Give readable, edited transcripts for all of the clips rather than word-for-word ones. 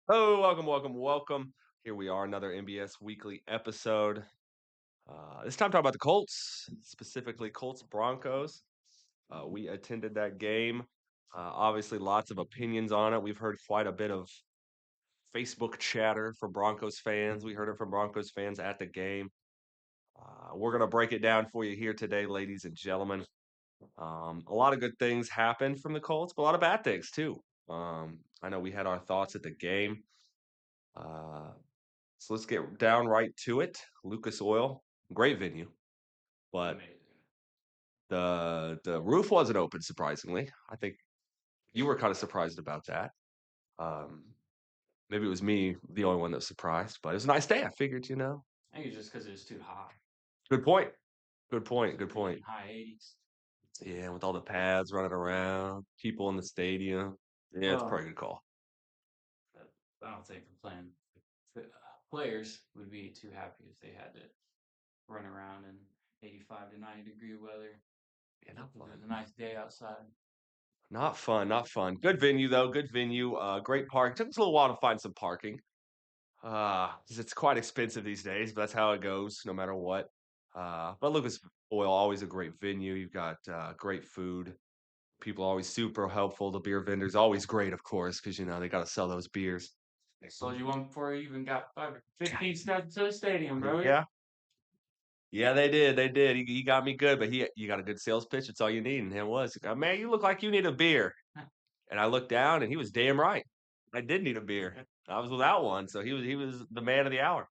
Oh, welcome. Here we are, another MBS weekly episode. This time, talking about the Colts, specifically Colts Broncos. We attended that game. Obviously, lots of opinions on it. We've heard quite a bit of Facebook chatter from Broncos fans. We heard it from Broncos fans at the game. We're going to break it down for you here today, ladies and gentlemen. A lot of good things happened from the Colts, but a lot of bad things too. I know we had our thoughts at the game. Uh, So let's get down right to it. Lucas Oil, great venue, but Amazing. the roof wasn't open. Surprisingly, I think you were kind of surprised about that. Um, Maybe it was me, the only one that was surprised, but it was a nice day. I figured, I think it's just because it was too hot. good point, good It was point, good freaking point. high 80s. Yeah, with all the pads running around, people in the stadium. Yeah, it's Well, probably a good call. I don't think players would be too happy if they had to run around in 85 to 90-degree weather. Yeah, not It was fun. a nice day outside. Not fun, not fun. Good venue though, good venue. Great park. Took us a little while to find some parking. 'Cause it's quite expensive these days, but that's how it goes no matter what. But Lucas Oil, always a great venue. You've got great food. People always super helpful. The beer vendors always great, of course, because they got to sell those beers. I sold you one before you even got 15 steps to the stadium, bro. Yeah, yeah, they did. They did. He got me good, but you got a good sales pitch. It's all you need. And him was, man, you look like you need a beer. And I looked down, and he was damn right. I did need a beer. I was without one, so he was the man of the hour.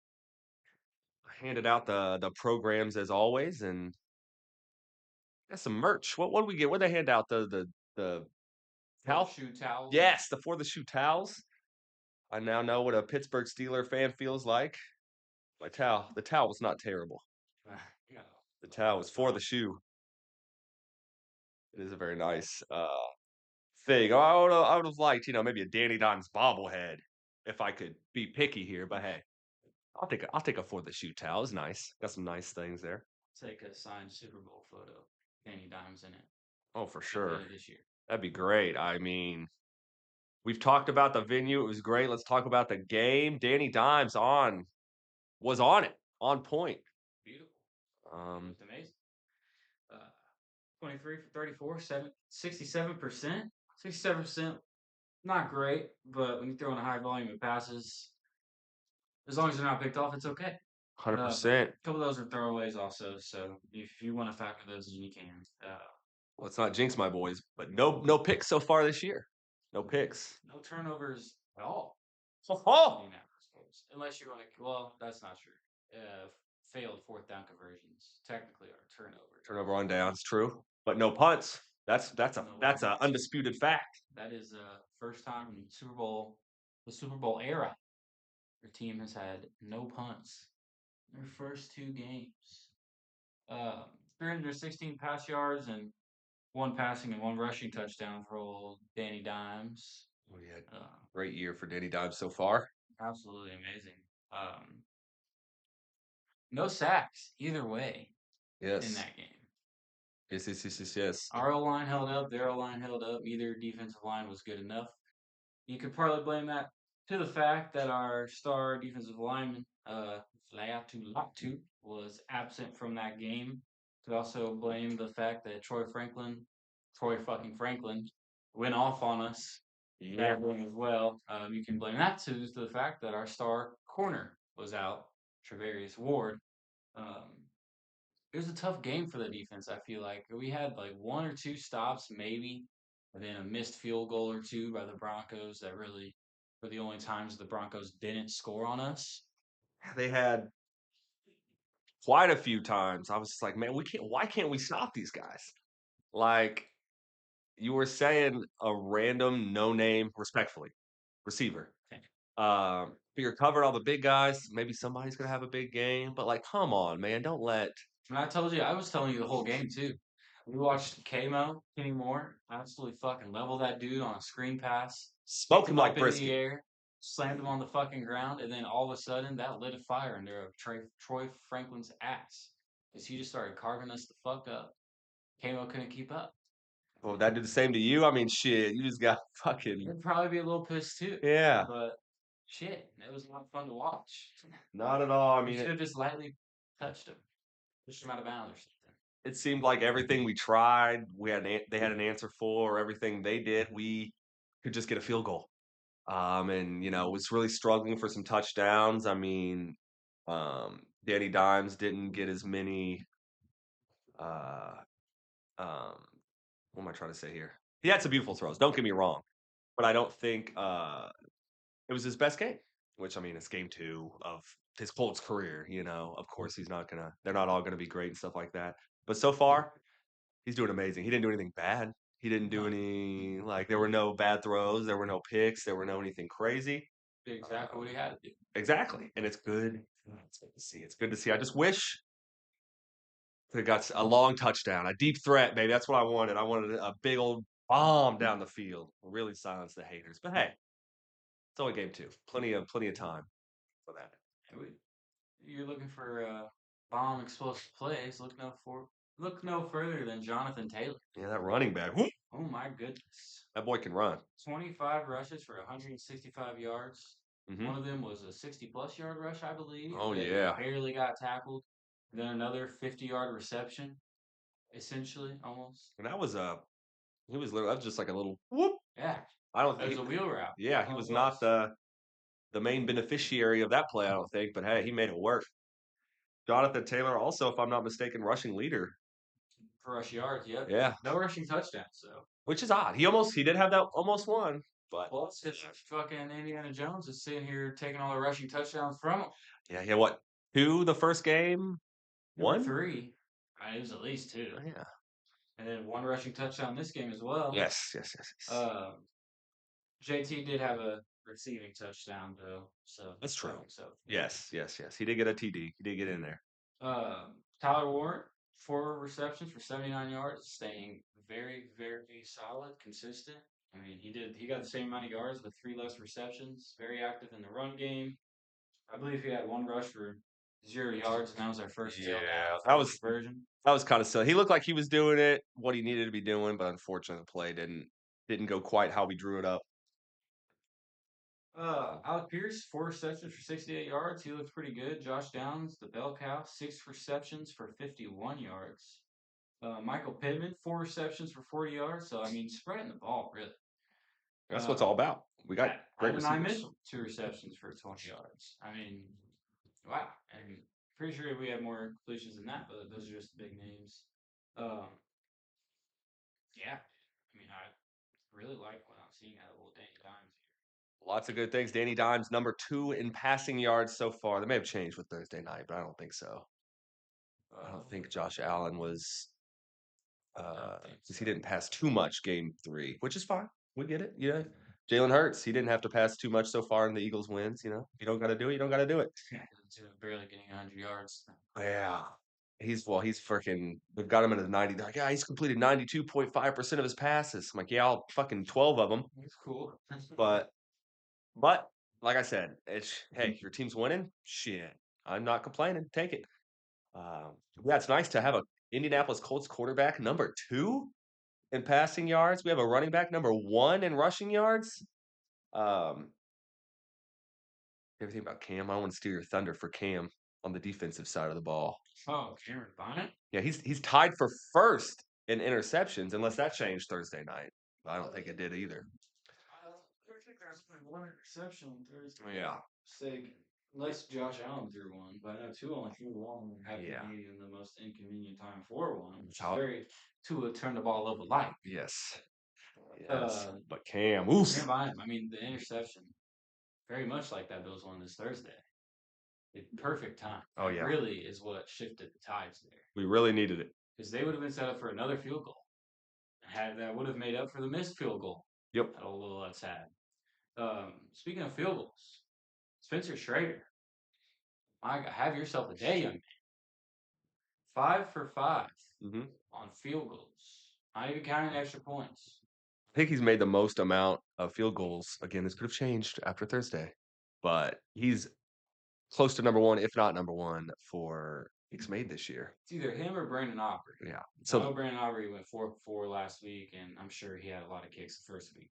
Handed out the programs as always, and got some merch. What did we get? What did they hand out? The For the towel? shoe towels. Yes, the for the shoe towels. I now know what a Pittsburgh Steeler fan feels like. The towel was not terrible. Yeah, The no, towel was it's for not. the shoe. It is a very nice thing. I would have liked, maybe a Danny Dimes bobblehead if I could be picky here, but hey, I'll take a for the shoe towel. It's nice. Got some nice things there. Take a signed Super Bowl photo. Danny Dimes in it Oh, for at the sure. end of this year. That'd be great. I mean, we've talked about the venue. It was great. Let's talk about the game. Danny Dimes was on it, on point. Beautiful. He Um, looked amazing. Uh, 23 for 34, 67%. 67%, not great, but when you throw in a high volume of passes, as long as they're not picked off, it's okay. A 100%. couple of those are throwaways also, so if you want to factor those in, you can. Let's not jinx my boys, but no picks so far this year. No picks. No turnovers at all in the Oh, Indianapolis Colts, unless you want to. Well, that's not true. Failed fourth down conversions technically are turnovers. turnover on downs, true, but no punts. That's a No that's a punts. undisputed fact. That is first time in the Super Bowl era, your team has had no punts in their first two games. 316 pass yards and one passing and one rushing touchdown for old Danny Dimes. Oh yeah, Uh, great year for Danny Dimes so far. Absolutely amazing. No sacks either way in Yes, that game. yes. Our O line held up, their O line held up. Either defensive line was good enough. You could partly blame that to the fact that our star defensive lineman, Laiatu Latu, was absent from that game. Could also blame the fact that Troy fucking Franklin, went off on us Yeah, that game as well. You can blame that to the fact that our star corner was out, Travarius Ward. Um, it was a tough game for the defense. I feel like we had like one or two stops, maybe, and then a missed field goal or two by the Broncos that really were the only times the Broncos didn't score on us. they had quite a few times. I was just like, man, we can't. Why can't we stop these guys? Like you were saying, a random no name, respectfully, receiver. You're covering all the big guys. Maybe somebody's gonna have a big game, but like, come on, man, don't let And I was telling you the whole game too. We watched Kamo, Kenny Moore, absolutely fucking level that dude on a screen pass, smoke picked him him up like in the brisket. air, slammed him on the fucking ground, and then all of a sudden that lit a fire under Troy Franklin's ass because he just started carving us the fuck up. Kamo couldn't keep up. Well, that do the same to you. I mean, shit, you just got fucking He'd probably be a little pissed too, yeah. but shit, it was not fun to watch. Not at all. I We mean, should have just lightly touched him, pushed him out of bounds or something. it seemed like everything we tried, they had an answer for. Everything they did, we could just get a field goal. And was really struggling for some touchdowns. I mean, Danny Dimes didn't get as many. Uh, um, what am I trying to say here? He had some beautiful throws. Don't get me wrong, but I don't think it was his best game. Which I mean, it's game two of his Colts career. Of course he's not gonna. They're not all gonna be great and stuff like that. But so far, he's doing amazing. He didn't do anything bad. He didn't do No, there were no bad throws, there were no picks, there were no anything crazy. did exactly what he Um, had to do. exactly, and it's good. It's good to see. It's good to see. I just wish they got a long touchdown, a deep threat, baby. That's what I wanted. I wanted a big old bomb down the field, really silence the haters. But hey, it's only game two. Plenty of time for that. And you're looking for bomb explosive plays. Look no further than Jonathan Taylor. Yeah, that running back. Whoop, Oh my goodness. that boy can run. 25 rushes for 165 yards. Hmm. One of them was a 60-plus yard rush, I believe, Oh that he yeah, barely got tackled. Then another 50-yard reception, essentially, almost. and that was a he was literally that was just like a little whoop. Yeah, I don't it was think. a wheel route. Yeah, he All it was not was. the main beneficiary of that play, I don't think, but hey, he made it work. Jonathan Taylor, also, if I'm not mistaken, rushing leader. For rush yards, yep. Yeah, No rushing touchdowns, though. which is odd. He did have that almost one, but Well, it's because fucking Indiana Jones is sitting here taking all the rushing touchdowns from him. yeah, yeah. What two the first game? There were One? three. It was at least two. Yeah. And then one rushing touchdown this game as well. Yes, yes, yes, yes. Um, JT did have a receiving touchdown though, so That's that true. makes up for it. Yes, yes, yes. He did get a TD. He did get in there. Tyler Warren, 4 receptions for 79 yards, staying very, very solid, consistent. I mean, he got the same amount of yards with 3 less receptions. Very active in the run game. I believe he had one rush for 0 yards, and that was our first tail down Yeah, that for was conversion. that was kind of silly. He looked like he was doing it, what he needed to be doing, but unfortunately, the play didn't go quite how we drew it up. Alec Pierce, 4 receptions for 68 yards. He looked pretty good. Josh Downs, the bell cow, 6 receptions for 51 yards. Michael Pittman, 4 receptions for 40 yards. So, I mean, spreading the ball, really. That's what it's Uh, all about. We got great Adonai receivers. Mitchell, 2 receptions for 20 yards. I mean, wow. And pretty sure we had more completions than that, but those are just the big names. Um, yeah. I mean, I really like what I'm seeing out of old Danny Dimes Lots of good things. Danny Dimes, number two in passing yards so far. They may have changed with Thursday night, but I don't think so. here. I don't think Josh Allen was I don't think because so. he didn't pass too much game three, which is fine. We get it. Yeah. Jalen Hurts, he didn't have to pass too much so far in the Eagles wins. If you don't got to do it, you don't got to do it. Barely getting 100 yards. Yeah. He's freaking, we've got him in the 90. They're like, yeah, he's completed 92.5% of his passes. I'm like, yeah, I'll fucking 12 of them. It's cool. But, but like I said, hey, your team's winning. Shit. I'm not complaining. Take it. Yeah, it's nice to have a Indianapolis Colts quarterback number two in passing yards. We have a running back number one in rushing yards. Um, everything about Cam. I don't want to steal your thunder for Cam on the defensive side of the ball. Oh, Cameron Bonnet? Yeah, he's tied for first in interceptions, unless that changed Thursday night. I don't think it did either. I think there's only one interception on Thursday. Yeah, Mistake. Unless Josh Allen threw one, but I know two only threw one and had yeah. Canadian the most inconvenient time for one, which is How- very Tua turned the ball over light. Yes, yes. Uh, But Cam, oof. Cameron Bonnet, I mean, the interception, very much like that Bills one this Thursday. Perfect time. Oh It yeah, really is what shifted the tides there. we really needed it. Because they would have been set up for another field goal. That would have made up for the missed field goal Yep. that old little Let's had. Speaking of field goals, Spencer Schrader, have yourself a day, young man. 5 for 5 Hmm. on field goals. Not even counting extra points. I think he's made the most amount of field goals. Again, this could have changed after Thursday, but he's close to number one, if not number one, for kicks made this year. It's either him or Brandon Aubrey. Yeah. I know So Brandon Aubrey went 4 for 4 last week, and I'm sure he had a lot of kicks the first week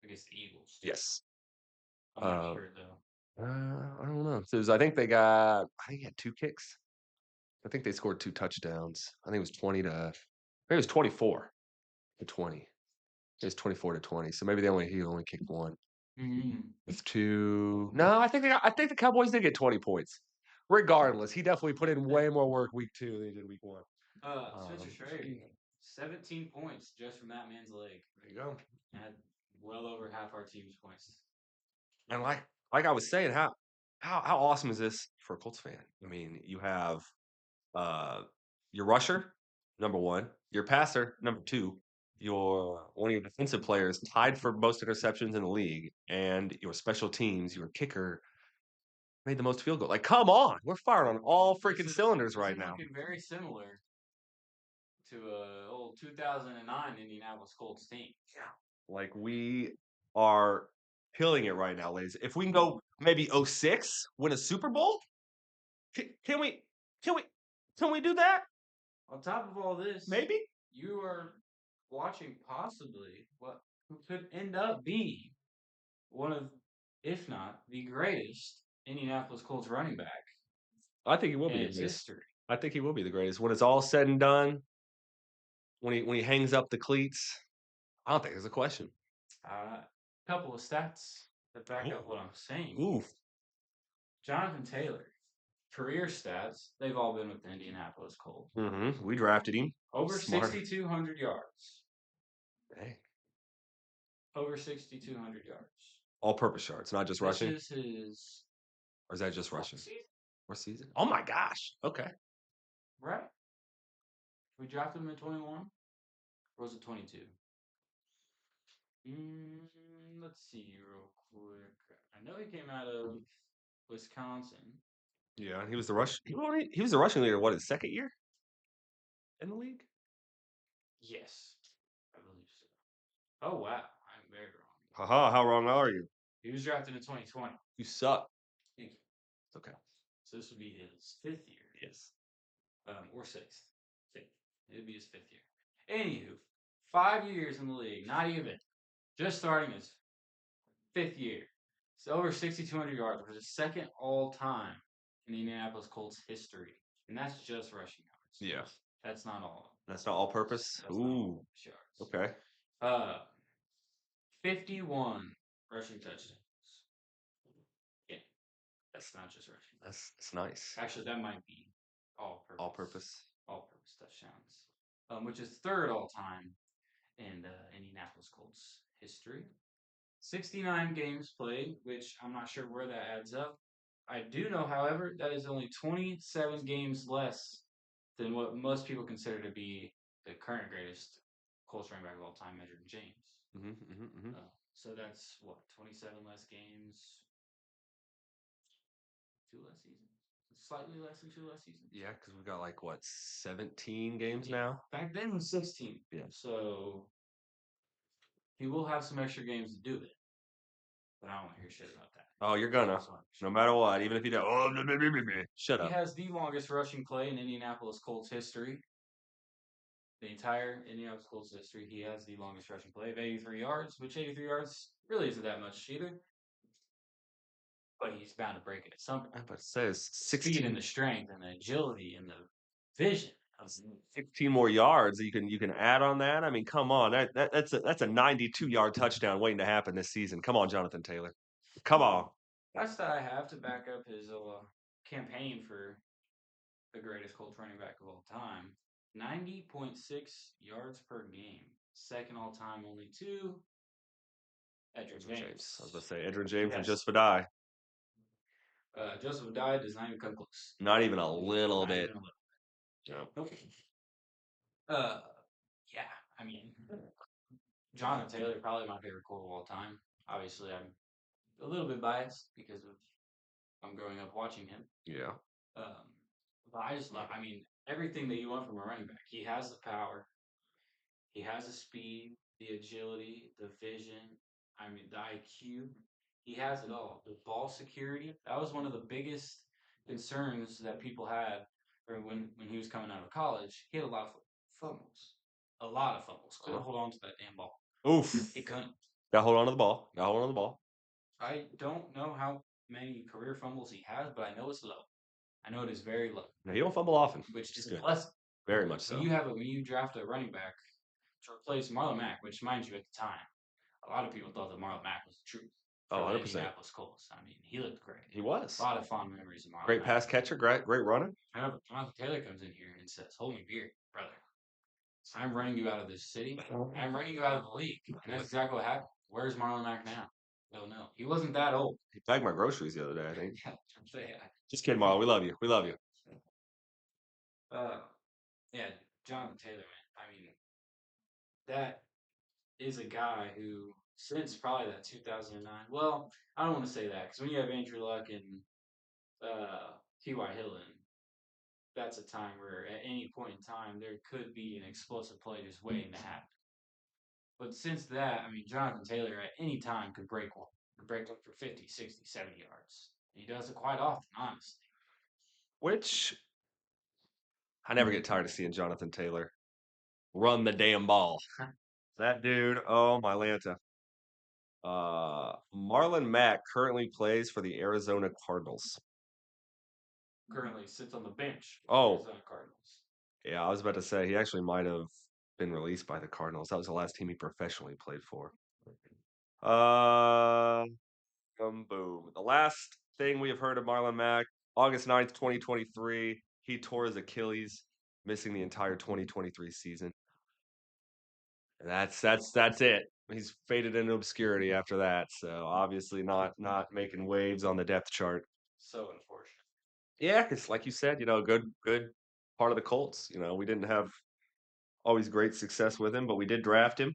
against the Eagles. yes, I'm not Uh, sure though. I don't know. So I think he had 2 kicks. I think they scored 2 touchdowns. I think it was 20 to I think it was 24 to 20. It was 24 to 20. So maybe he only kicked 1. Mm-hmm. With 2. No, I think the Cowboys did get 20 points. Regardless, he definitely put in way more work week 2 than he did week 1. Spencer Trey, Gee, 17 points just from that man's leg. there you go. Had well over half our team's points. And like I was saying, how awesome is this for a Colts fan? I mean, you have uh your rusher, number 1, your passer, number 2, your one of your defensive players tied for most interceptions in the league, and your special teams, your kicker made the most field goal. Like, come on, we're firing on all freaking cylinders This right is now. looking very similar to a old 2009 Indianapolis Colts team. Yeah. Like we are killing it right now, ladies. If we can go maybe '06, win a Super Bowl, can we? Can we? Can we do that? On top of all this, Maybe. you are watching possibly what who could end up being one of, if not the greatest Indianapolis Colts running back I think he will in be the its greatest. history. I think he will be the greatest when it's all said and done. When he hangs up the cleats, I don't think there's a question. A couple of stats that back up what I'm saying. Ooh. Jonathan Taylor, career stats, they've all been with the Indianapolis Colts. We drafted him. Over Smart. 6,200 yards. Dang. Over 6,200 yards. All-purpose yards, not just This rushing, is his or is that just fourth rushing? season, Or season? Oh my gosh. Okay. right? We drafted him in 21, or was it 22? Let's see real quick. I know he came out of Wisconsin. Yeah, and he was the rush. He was the rushing leader. What his second year in the league? Yes, I believe so. Oh wow, I'm very wrong. Haha, how wrong are you? He was drafted in 2020. You suck. Thank you. It's okay. So this would be his fifth year, Yes. or sixth. Sixth. It'd be his fifth year. Anywho, 5 years in the league, not even, just starting his fifth year. It's over 6,200 yards, which is second all time in the Indianapolis Colts history, and that's just rushing yards. Yeah. That's not all. That's not all purpose. That's not Ooh. all yards. Okay. 51 rushing touchdowns. Yeah, that's not just rushing. That's nice. Actually, that might be all purpose. All purpose. All purpose touchdowns, which is third all time in Indianapolis Colts history. 69 games played, which I'm not sure where that adds up. I do know, however, that is only 27 games less than what most people consider to be the current greatest Colts running back of all time, measured in James. So that's what, 27 less games, 2 less seasons, slightly less than 2 less seasons. Yeah, because we've got like what 17 games now. Back then it was 16. Yeah. So he will have some extra games to do it, but I don't want to hear shit about that. Oh, you're gonna. No matter what, even if you don't. Oh, shut He up. has the longest rushing play in Indianapolis Colts history. The entire Indianapolis Colts history, he has the longest rushing play of 83 yards, which 83 yards really isn't that much either. But he's bound to break it at some point. But it says Speed and the strength and the agility and the vision. 16 more yards you can add on that. I mean, come on, that's a 92-yard touchdown waiting to happen this season. Come on, Jonathan Taylor. Come on. That's that I have to back up his campaign for the greatest Colts running back of all time. 90.6 yards per game. Second all time, only two. Edgerrin James. I was about to say Edgerrin James and Yes. Joseph Adai. Joseph Adai does not even come close. Not even a little Not bit. even a little. No. Nope. Yeah, I mean, Jonathan Taylor, probably my favorite Colt of all time. Obviously, I'm a little bit biased because of I'm growing up watching him. Yeah. But I just love. I mean, everything that you want from a running back. He has the power. He has the speed, the agility, the vision. I mean, the IQ. He has it all. The ball security. That was one of the biggest concerns that people had when he was coming out of college. He had a lot of fumbles. A lot of fumbles. Couldn't hold on to that damn ball. Oof. He couldn't. Got to hold on to the ball. Got to hold on to the ball. I don't know how many career fumbles he has, but I know it's low. I know it is very low, Now, he don't fumble often, which which is is a good. blessing. Very much When so. you have when you draft a running back to replace Marlon Mack, which mind you at the time, a lot of people thought that Marlon Mack was the truth Oh, for the 100%. Indianapolis Colts. I mean, he looked great. He A was. lot of fond memories of Marlon Great Mack. pass catcher, great runner. However, Jonathan Taylor comes in here and says, "Hold me beer, brother. I'm running you out of this city. I'm running you out of the league." And that's exactly what happened. Where's Marlon Mack now? Don't know. He wasn't that old. He bagged my groceries the other day, I think. Yeah. Just kidding, Marlon. We love you. We love you. Uh, yeah, Jonathan Taylor, man. I mean, that is a guy who, since probably that 2009, well, I don't want to say that because when you have Andrew Luck and T.Y. Hilton, that's a time where at any point in time there could be an explosive play just waiting to happen. But since that, I mean, Jonathan Taylor at any time could break one for 50, 60, 70 yards. He does it quite often, honestly. Which I never get tired of seeing Jonathan Taylor run the damn ball. That dude, oh my Lanta. Marlon Mack currently plays for the Arizona Cardinals. Currently sits on the bench for the Oh, Arizona Cardinals. yeah, I was about to say he actually might have been released by the Cardinals. That was the last team he professionally played for. Uh, boom. The last thing we have heard of Marlon Mack, August 9th, 2023, he tore his Achilles, missing the entire 2023 season. And that's it. He's faded into obscurity after that. So obviously not making waves on the depth chart. So unfortunate. Yeah, it's like you said, good part of the Colts. We didn't have always great success with him, but we did draft him.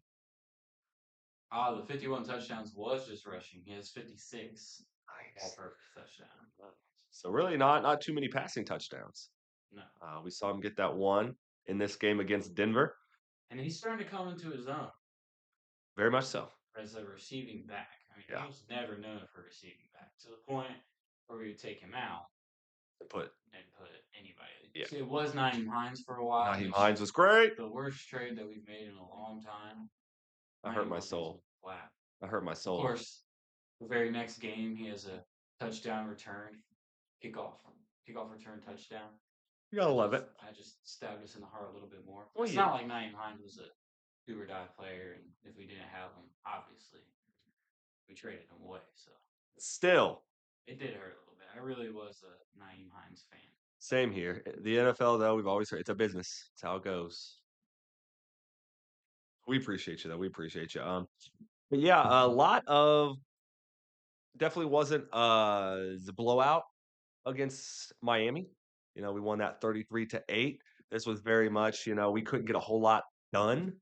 The 51 touchdowns was just rushing. He has 56 all Nice. purpose touchdowns. So really not too many passing touchdowns. No. We saw him get that one in this game against Denver. And he's starting to come into his own Very much so. as a receiving back. I mean, Yeah. he was never known for receiving back to the point where we would take him out Put and put anybody. yeah. See, it was Naeem Hines for a while, Naheem which Hines was great. the worst trade that we've made in a long time. I hurt Naeem my Hines soul. was flat. I hurt my Of soul. course, the very next game, he has a touchdown return, kickoff, kickoff return touchdown. You gotta love it. I just stabbed us in the heart a little bit more. Well, It's yeah. not like Naeem Hines was a do or die player, and if we didn't have him, obviously we traded him away. So Still, it did hurt a little bit. I really was a Naeem Hines fan. same here. The NFL, though, we've always heard it's a business. It's how it goes. We appreciate you, though. We appreciate you. But yeah, a lot of definitely wasn't the blowout against Miami. We won that 33-8. This was very much, we couldn't get a whole lot done.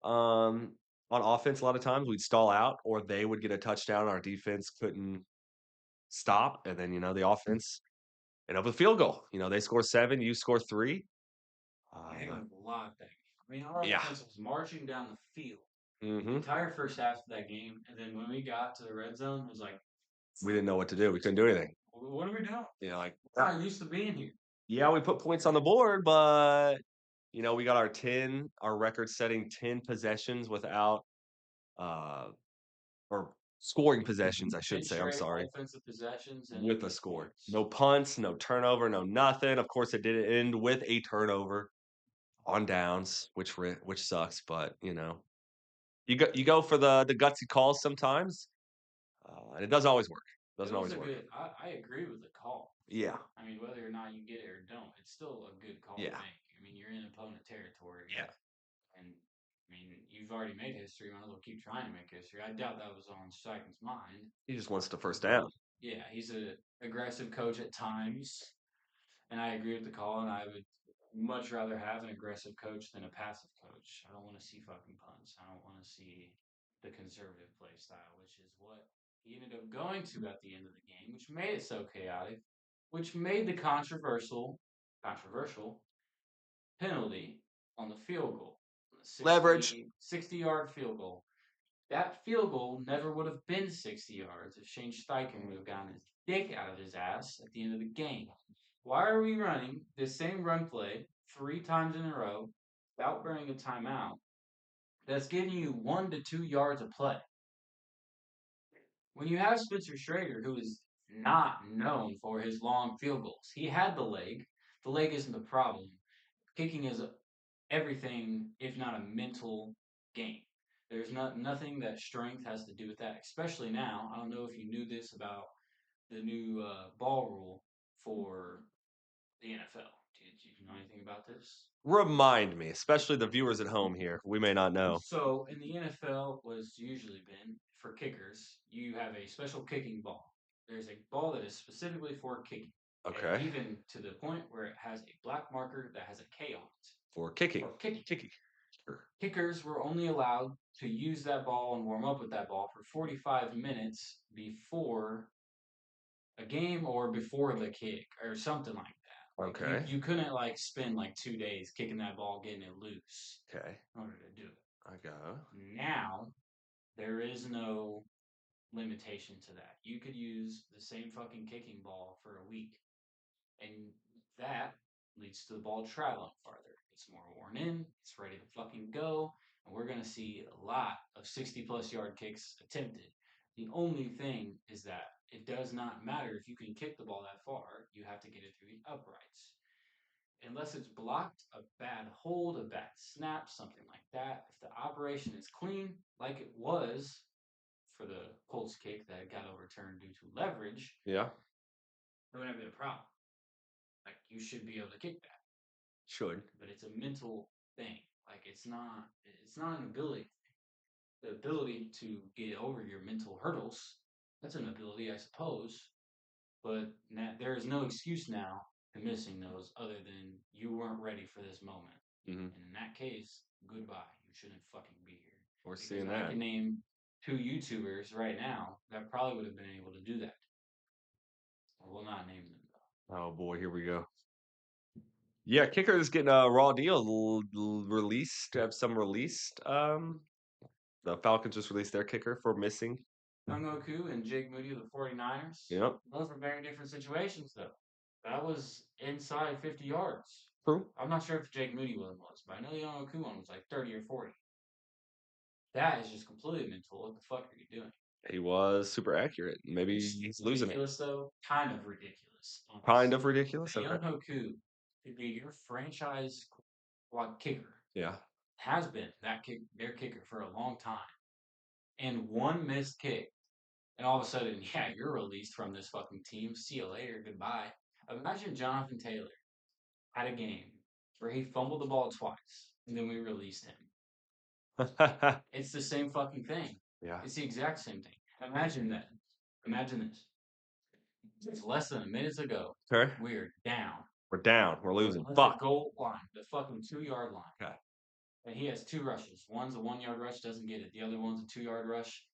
On offense, a lot of times we'd stall out or they would get a touchdown. Our defense couldn't stop. And then, the offense end up with a field goal. They score 7, you score 3. It was a lot of things. I mean, our Yeah. offense was marching down the field the hmm entire first half of that game, and then when we got to the red zone, it was like, We didn't know what to do. We couldn't do anything. what are we doing? Like, We're not used to being here. yeah, we put points on the board, but we got our record-setting 10 possessions without, or scoring possessions, I 10 should say. I'm straight sorry, offensive possessions and with a no score. points. No punts, no turnover, no nothing. Of course, it didn't end with a turnover on downs, which sucks. But you go for the gutsy calls sometimes, and it doesn't always work. It Doesn't was always a work. good. I agree with the call. Yeah, I mean, whether or not you get it or don't, it's still a good call to yeah, make. I mean, you're in opponent territory, yeah. and I mean, you've already made history. Might as well keep trying to make history. I doubt that was on Steichen's mind. He just wants the first down. Yeah, he's a aggressive coach at times, and I agree with the call. And I would much rather have an aggressive coach than a passive coach. I don't want to see fucking punts. I don't want to see the conservative play style, which is what he ended up going to at the end of the game, which made it so chaotic, which made the controversial penalty on the field goal, on the Leverage. 60-yard field goal. That field goal never would have been 60 yards if Shane Steichen would have gotten his dick out of his ass at the end of the game. Why are we running the same run play 3 times in a row without burning a timeout that's giving you 1 to 2 yards of play? when you have Spencer Schrader, who is not known for his long field goals, he had the leg. The leg isn't the problem. Kicking is everything, if not a mental game. There's nothing that strength has to do with that, especially now. I don't know if you knew this about the new ball rule for the NFL. Did you know anything about this? Remind me, especially the viewers at home here. We may not know. So in the NFL, what's usually been for kickers, you have a special kicking ball. There's a ball that is specifically for kicking, and Okay. even to the point where it has a black marker that has a K on it For kicking. for kicking. Kicking. Sure. Kickers were only allowed to use that ball and warm up with that ball for 45 minutes before a game or before the kick or something like that. Like you, Okay. you couldn't like spend like 2 days kicking that ball, getting it loose Okay. in order to do it. I go. Now there is no limitation to that. You could use the same fucking kicking ball for a week, and that leads to the ball traveling farther. It's more worn in, it's ready to fucking go, and we're gonna see a lot of 60-plus yard kicks attempted. The only thing is that it does not matter if you can kick the ball that far, you have to get it through the uprights. Unless it's blocked, a bad hold, a bad snap, something like that. If the operation is clean, like it was for the Colts kick that got overturned due to leverage, Yeah. it would have been a problem. Like you should be able to kick that, Should. but it's a mental thing. Like it's not an ability. The ability to get over your mental hurdles, that's an ability, I suppose. But there is no excuse now to missing those other than you weren't ready for this moment. Mm-hmm. And in that case, goodbye. You shouldn't fucking be here. We're Because seeing I that. can name two YouTubers right now that probably would have been able to do that. I will not name them though. Oh boy, here we go. Yeah, kicker is getting a raw deal released. Have some released. The Falcons just released their kicker for missing. Young and Jake Moody of the 49ers. Yep. Those were very different situations though. That was inside 50 yards. True. I'm not sure if the Jake Moody one was, but I know the Young one was like 30 or 40. That is just completely mental. What the fuck are you doing? He was super accurate. Maybe he's losing it. Ridiculous though, kind of ridiculous. Kind Honestly, of ridiculous. the Okay. Young could be your franchise kicker. Yeah. Has been their kicker for a long time, and one missed kick, and all of a sudden, yeah, you're released from this fucking team. See you later. Goodbye. Imagine Jonathan Taylor had a game where he fumbled the ball twice, and then we released him. It's the same fucking thing. Yeah. It's the exact same thing. Imagine that. Imagine this. It's less than a minute ago. Okay. We're down. We're down. We're losing. At the Fuck. goal line, the fucking 2 yard line. Okay. And he has two rushes. One's a 1 yard rush, doesn't get it. The other one's a 2 yard rush.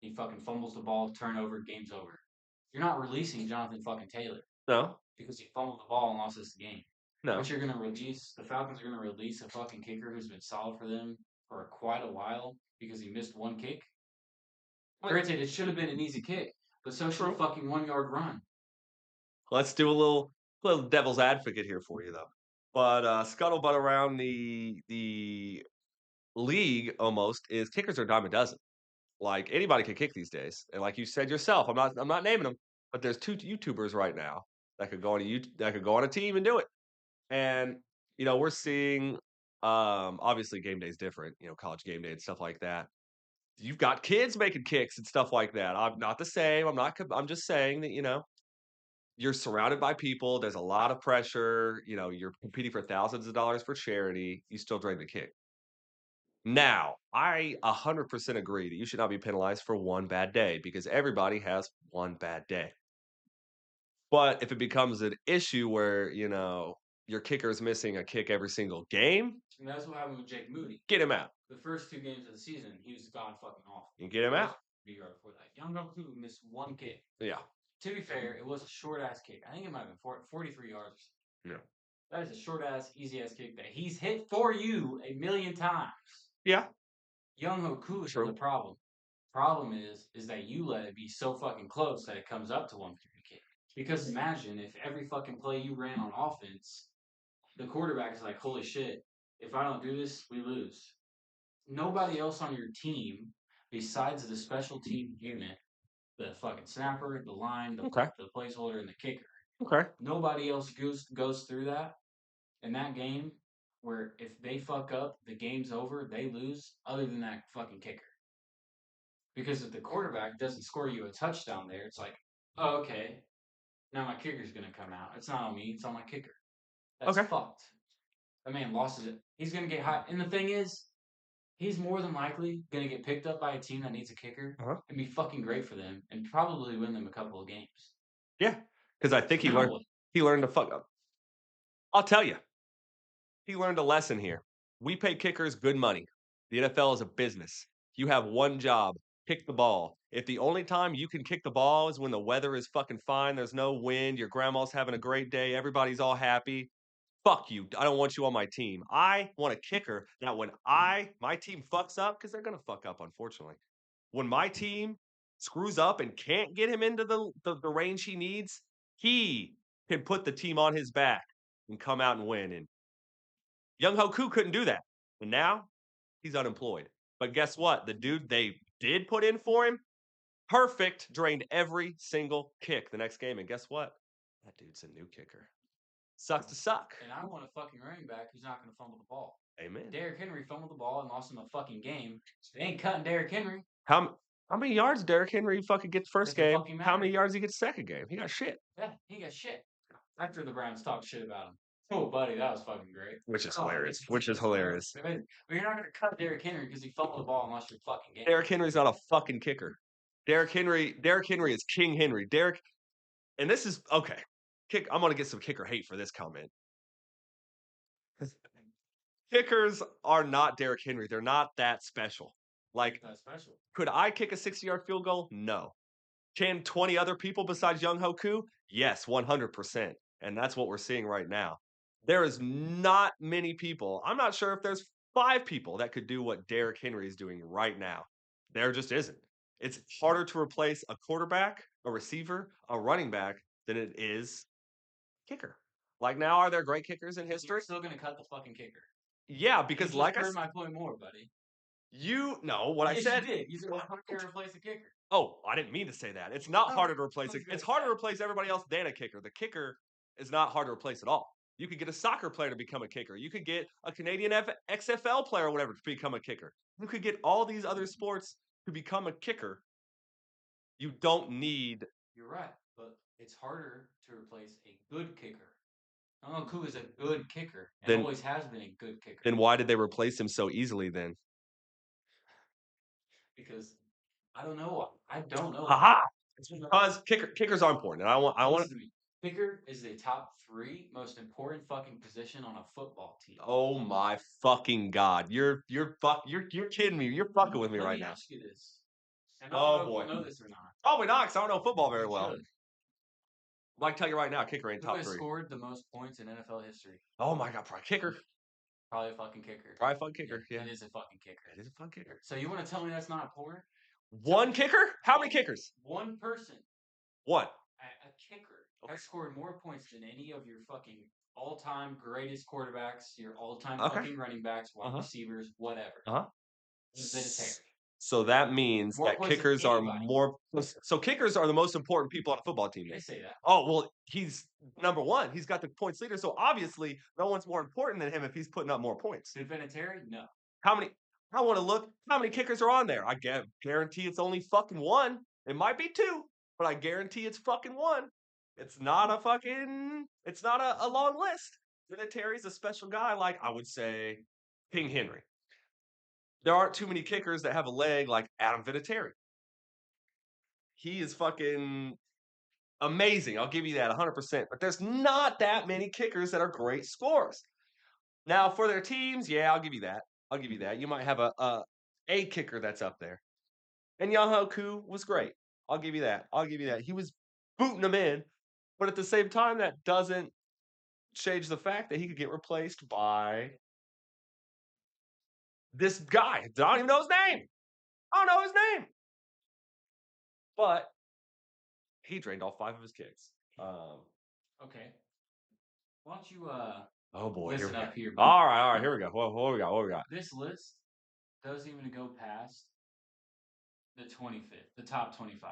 He fucking fumbles the ball, turnover, game's over. You're not releasing Jonathan fucking Taylor No. because he fumbled the ball and lost us the game. No. But you're gonna release the Falcons are gonna release a fucking kicker who's been solid for them for quite a while because he missed one kick. Granted, it should have been an easy kick, but so should a fucking 1 yard run. Let's do a little devil's advocate here for you though. But scuttlebutt around the league almost is kickers are a dime a dozen. Like anybody can kick these days, and like you said yourself, I'm not naming them, but there's two YouTubers right now that could go on that could go on a team and do it. And we're seeing obviously game day is different, college game day and stuff like that. You've got kids making kicks and stuff like that. I'm not the same. I'm just saying that you're surrounded by people. There's a lot of pressure. You're competing for thousands of dollars for charity. You still drag the kick. Now, I 100% agree that you should not be penalized for one bad day because everybody has one bad day. But if it becomes an issue where, your kicker is missing a kick every single game, And that's what happened with Jake Moody. get him out. The first 2 games of the season, he was god fucking awful. You get him out. The year before that, Young missed one kick. Yeah. To be fair, it was a short ass kick. I think it might have been 43 yards. Yeah. That is a short ass, easy ass kick that he's hit for you a million times. Yeah. Young Hoku is the problem. Problem is that you let it be so fucking close that it comes up to 150 kick. Because imagine if every fucking play you ran on offense, the quarterback is like, holy shit, if I don't do this, we lose. Nobody else on your team, besides the special team unit, the fucking snapper, the line, Okay. the placeholder, and the kicker. Okay. Nobody else goes through that in that game. Where if they fuck up, the game's over. They lose. Other than that fucking kicker, because if the quarterback doesn't score you a touchdown there, it's like, oh, okay, now my kicker's gonna come out. It's not on me. It's on my kicker. That's Okay. fucked. That man lost it. He's gonna get high. And the thing is, he's more than likely gonna get picked up by a team that needs a kicker Uh-huh. and be fucking great for them and probably win them a couple of games. Yeah. Because I think So now what? he learned to fuck up. I'll tell you, he learned a lesson here. We pay kickers good money. The NFL is a business. You have one job, kick the ball. If the only time you can kick the ball is when the weather is fucking fine, there's no wind, your grandma's having a great day, everybody's all happy, fuck you. I don't want you on my team. I want a kicker that when my team fucks up, because they're gonna fuck up, unfortunately. When my team screws up and can't get him into the range he needs, he can put the team on his back and come out and win. And Young Hoku couldn't do that. And now he's unemployed. But guess what? The dude they did put in for him, perfect, drained every single kick the next game. And guess what? That dude's a new kicker. Sucks to suck. And I want a fucking running back who's not going to fumble the ball. Amen. Derrick Henry fumbled the ball and lost him a fucking game. They ain't cutting Derrick Henry. How many yards Derrick Henry fucking get the first Doesn't game? fucking How matter. many yards he get the second game? He got shit. Yeah, he got shit. After the Browns talked shit about him. Oh, buddy, that was fucking great. Which is Oh, hilarious. Which is hilarious. But you're not going to cut Derrick Henry because he fumbled the ball and lost your fucking game. Derrick Henry's not a fucking kicker. Derrick Henry is King Henry. And this is okay. I'm gonna get some kicker hate for this comment. Kickers are not Derrick Henry. They're not that special. Like, That's special. could I kick a 60-yard field goal? No. Can 20 other people besides Young Hoku? Yes, 100%. And that's what we're seeing right now. There is not many people. I'm not sure if there's 5 people that could do what Derrick Henry is doing right now. There just isn't. It's harder to replace a quarterback, a receiver, a running back than it is kicker. Like now, are there great kickers in history? You're still going to cut the fucking kicker. Yeah, You because just like heard my point more, buddy. you know what I Yes, said. you did. You said it's harder to replace a kicker. Oh, I didn't mean to say that. It's not Oh, harder to replace I it. was It's gonna harder to say. replace everybody else than a kicker. The kicker is not hard to replace at all. You could get a soccer player to become a kicker. You could get a Canadian XFL player or whatever to become a kicker. You could get all these other sports to become a kicker. You don't need. You're right, but it's harder to replace a good kicker. Ku is a good kicker and Then always has been a good kicker then why did they replace him so easily then? because I don't know. I don't know. Haha! It's because kickers are important. And I want Listen to me. Kicker is the top 3 most important fucking position on a football team. oh my fucking god. You're kidding me. You're fucking with me right Let me now. ask you this. And I Oh don't know boy. if you'll know this or not. Probably not, 'cause I don't know football very You well. should. I can tell you right now, kicker ain't Who top has 3. scored the most points in NFL history? Oh my god, probably kicker. Probably a fucking kicker. Probably fun kicker, yeah. It is a fucking kicker. It is a fun kicker. So you want to tell me that's not important? One kicker? How many kickers? One person, One. a kicker, has scored more points than any of your fucking all-time greatest quarterbacks, your all-time Okay. fucking running backs, wide Uh-huh. receivers, whatever. Uh-huh. Vinatieri. So that means More that points than kickers are anybody. more so kickers are the most important people on a football team They then. say that. Oh, well, he's number 1. He's got the points leader, so obviously no one's more important than him if he's putting up more points. Did Vinatieri? No. How many I wanna look how many kickers are on there. I guarantee it's only fucking 1. It might be 2, but I guarantee it's fucking 1. It's not a long list. Vinatieri's a special guy, like, I would say, King Henry. There aren't too many kickers that have a leg like Adam Vinatieri. He is fucking amazing, I'll give you that 100%, but there's not that many kickers that are great scorers. Now for their teams, yeah, I'll give you that. I'll give you that. You might have a kicker that's up there. And Yahoku was great. I'll give you that. I'll give you that. He was booting them in, but at the same time, that doesn't change the fact that he could get replaced by this guy. I don't even know his name. I don't know his name. But he drained all 5 of his kicks. Okay. Why don't you Oh boy, listen up here, buddy. all right, here we go. What we got? What we got? This list doesn't even go past the 25th, the top 25.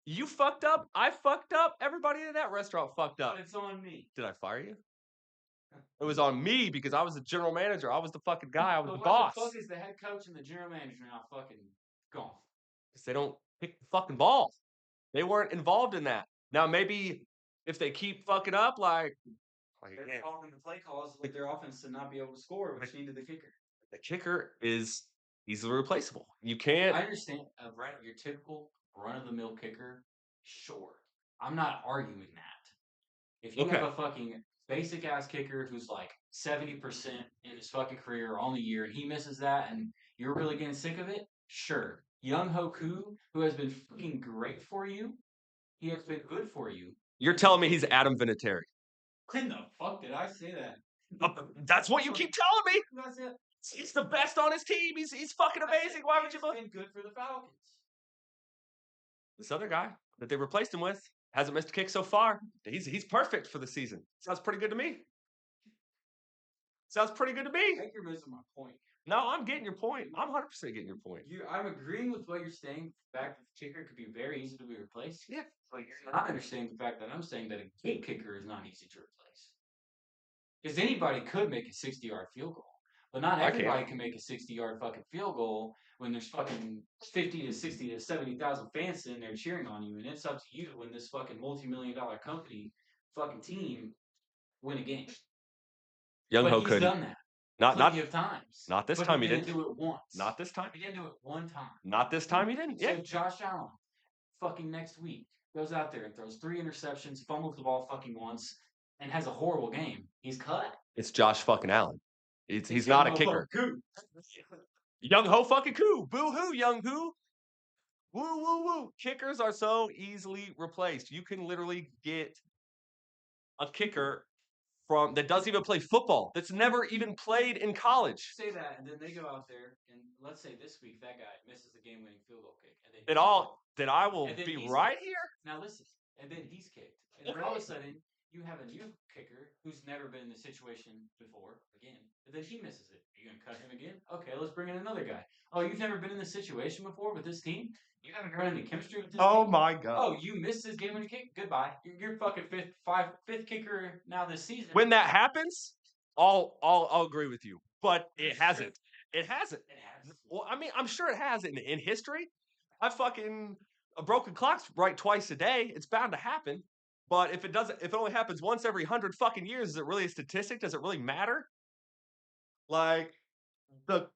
You fucked up. I fucked up. Everybody in that restaurant fucked up. But it's on me. Did I fire you? It was on me because I was the general manager. I was the fucking guy. I was So the why the boss. fuck is the head coach and the general manager now fucking gone? 'Cause they don't pick the fucking ball. They weren't involved in that. Now maybe if they keep fucking up, like They're again, calling the play calls like their offense to not be able to score, which needed the kicker. the kicker is easily replaceable. You I can't. understand, right? Your typical run of the mill kicker, sure. I'm not arguing that. If you have Okay. a fucking basic ass kicker who's like 70% in his fucking career on the year and he misses that and you're really getting sick of it, sure. Young Hoku, who has been fucking great for you, he has been good for you. You're telling me he's Adam Vinatieri. When the fuck did I say that? That's what you keep telling me. That's it. He's the best on his team. He's fucking amazing. Why would you He's look? been good for the Falcons. This other guy that they replaced him with hasn't missed a kick so far. He's perfect for the season. Sounds pretty good to me. Sounds pretty good to I me. think you're missing my point. No, I'm getting your point. I'm 100% getting your point. I'm agreeing with what you're saying. The fact that the kicker could be very easy to be replaced. Yeah. But you're not understanding the fact that I'm saying that a good kicker is not easy to replace. Because anybody could make a 60-yard field goal. But not I can't. everybody can make a 60-yard fucking field goal when there's fucking 50 to 60 to 70,000 fans sitting there cheering on you. And it's up to you to win this fucking multi-million-dollar company fucking team win a game. Young But Ho he's couldn't. done that Not plenty not of times. not this But time he he didn't didn't. do it once. Not this time. He didn't do it one time. Not this time he didn't. Yeah. So Josh Allen, fucking next week, goes out there and throws 3 interceptions, fumbles the ball fucking once, and has a horrible game. He's cut. It's Josh fucking Allen. He's not a kicker. Good. Young Ho fucking Koo. Boo hoo, Young Hoo. Woo woo woo. Kickers are so easily replaced. You can literally get a kicker from that doesn't even play football. That's never even played in college. Say that, and then they go out there, and let's say this week that guy misses the game-winning field goal kick, and then That I will and then be he's right kicked. here. Now listen, and then he's kicked, and then all of a sudden you have a new kicker who's never been in this situation before again, and then he misses it. Are you gonna cut him again? Okay, let's bring in another guy. Oh, you've never been in this situation before with this team. You haven't run any chemistry with this Oh team. my god. Oh, you missed this game winning kick. Goodbye. You're fucking fifth kicker now this season. When that happens, I'll agree with you. But it hasn't. It hasn't. It has. Well, I mean, I'm sure it has in history. I fucking a broken clock's right twice a day. It's bound to happen. But if it only happens once every 100 fucking years, is it really a statistic? Does it really matter? Like the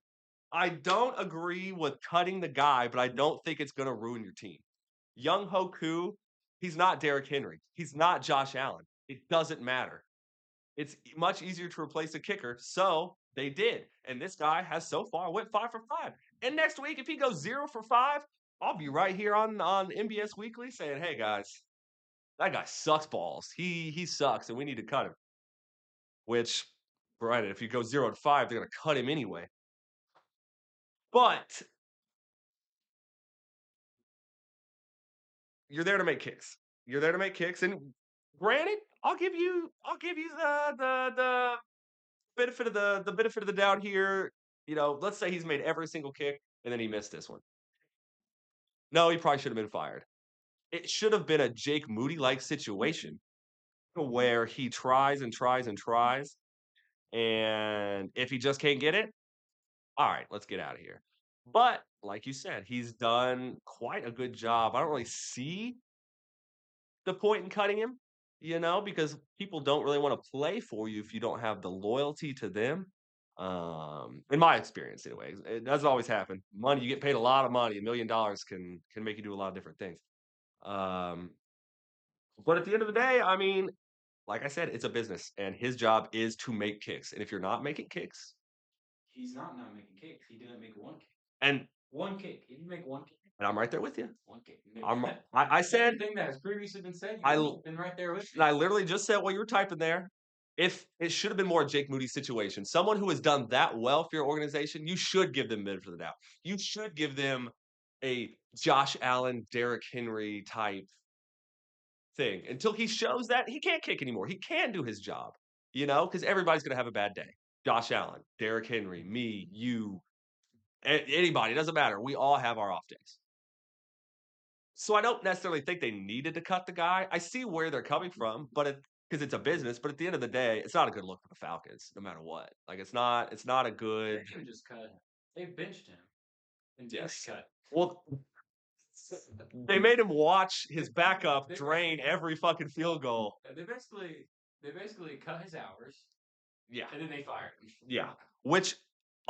I don't agree with cutting the guy, but I don't think it's going to ruin your team. Young Hoku, he's not Derrick Henry. He's not Josh Allen. It doesn't matter. It's much easier to replace a kicker, so they did. And this guy has so far went 5 for 5. And next week, if he goes 0 for 5, I'll be right here on MBS Weekly saying, "Hey guys, that guy sucks balls. He sucks, and we need to cut him." Which, granted, if you go 0 to 5, they're going to cut him anyway. But you're there to make kicks. You're there to make kicks, and granted, I'll give you the benefit of the doubt here. You know, let's say he's made every single kick and then he missed this one. No, he probably should have been fired. It should have been a Jake Moody like situation where he tries and tries and tries, and if he just can't get it, all right, let's get out of here. But like you said, he's done quite a good job. I don't really see the point in cutting him, because people don't really want to play for you if you don't have the loyalty to them. In my experience, anyways, it doesn't always happen. Money, you get paid a lot of money. $1 million can make you do a lot of different things. Um, but at the end of the day, I mean, like I said, it's a business, and his job is to make kicks. And if you're not making kicks, He's not making kicks. He didn't make one kick. and One kick. He didn't make one kick. and I'm right there with you. One kick. I said Everything that has previously been said. I You've been right there with And me. I literally just said what you were typing there. If it should have been more a Jake Moody situation, someone who has done that well for your organization, you should give them benefit of the doubt. You should give them a Josh Allen, Derrick Henry type thing until he shows that he can't kick anymore. He can do his job, because everybody's going to have a bad day. Josh Allen, Derrick Henry, me, you, anybody, it doesn't matter. We all have our off days. So I don't necessarily think they needed to cut the guy. I see where they're coming from, but because it's a business, but at the end of the day, it's not a good look for the Falcons, no matter what. Like it's not a They good. didn't even just cut him. They benched him and bench Yes. cut. Well, they made him watch his backup They, drain every fucking field goal. they basically cut his hours Yeah. and then they fired him. Yeah. Which,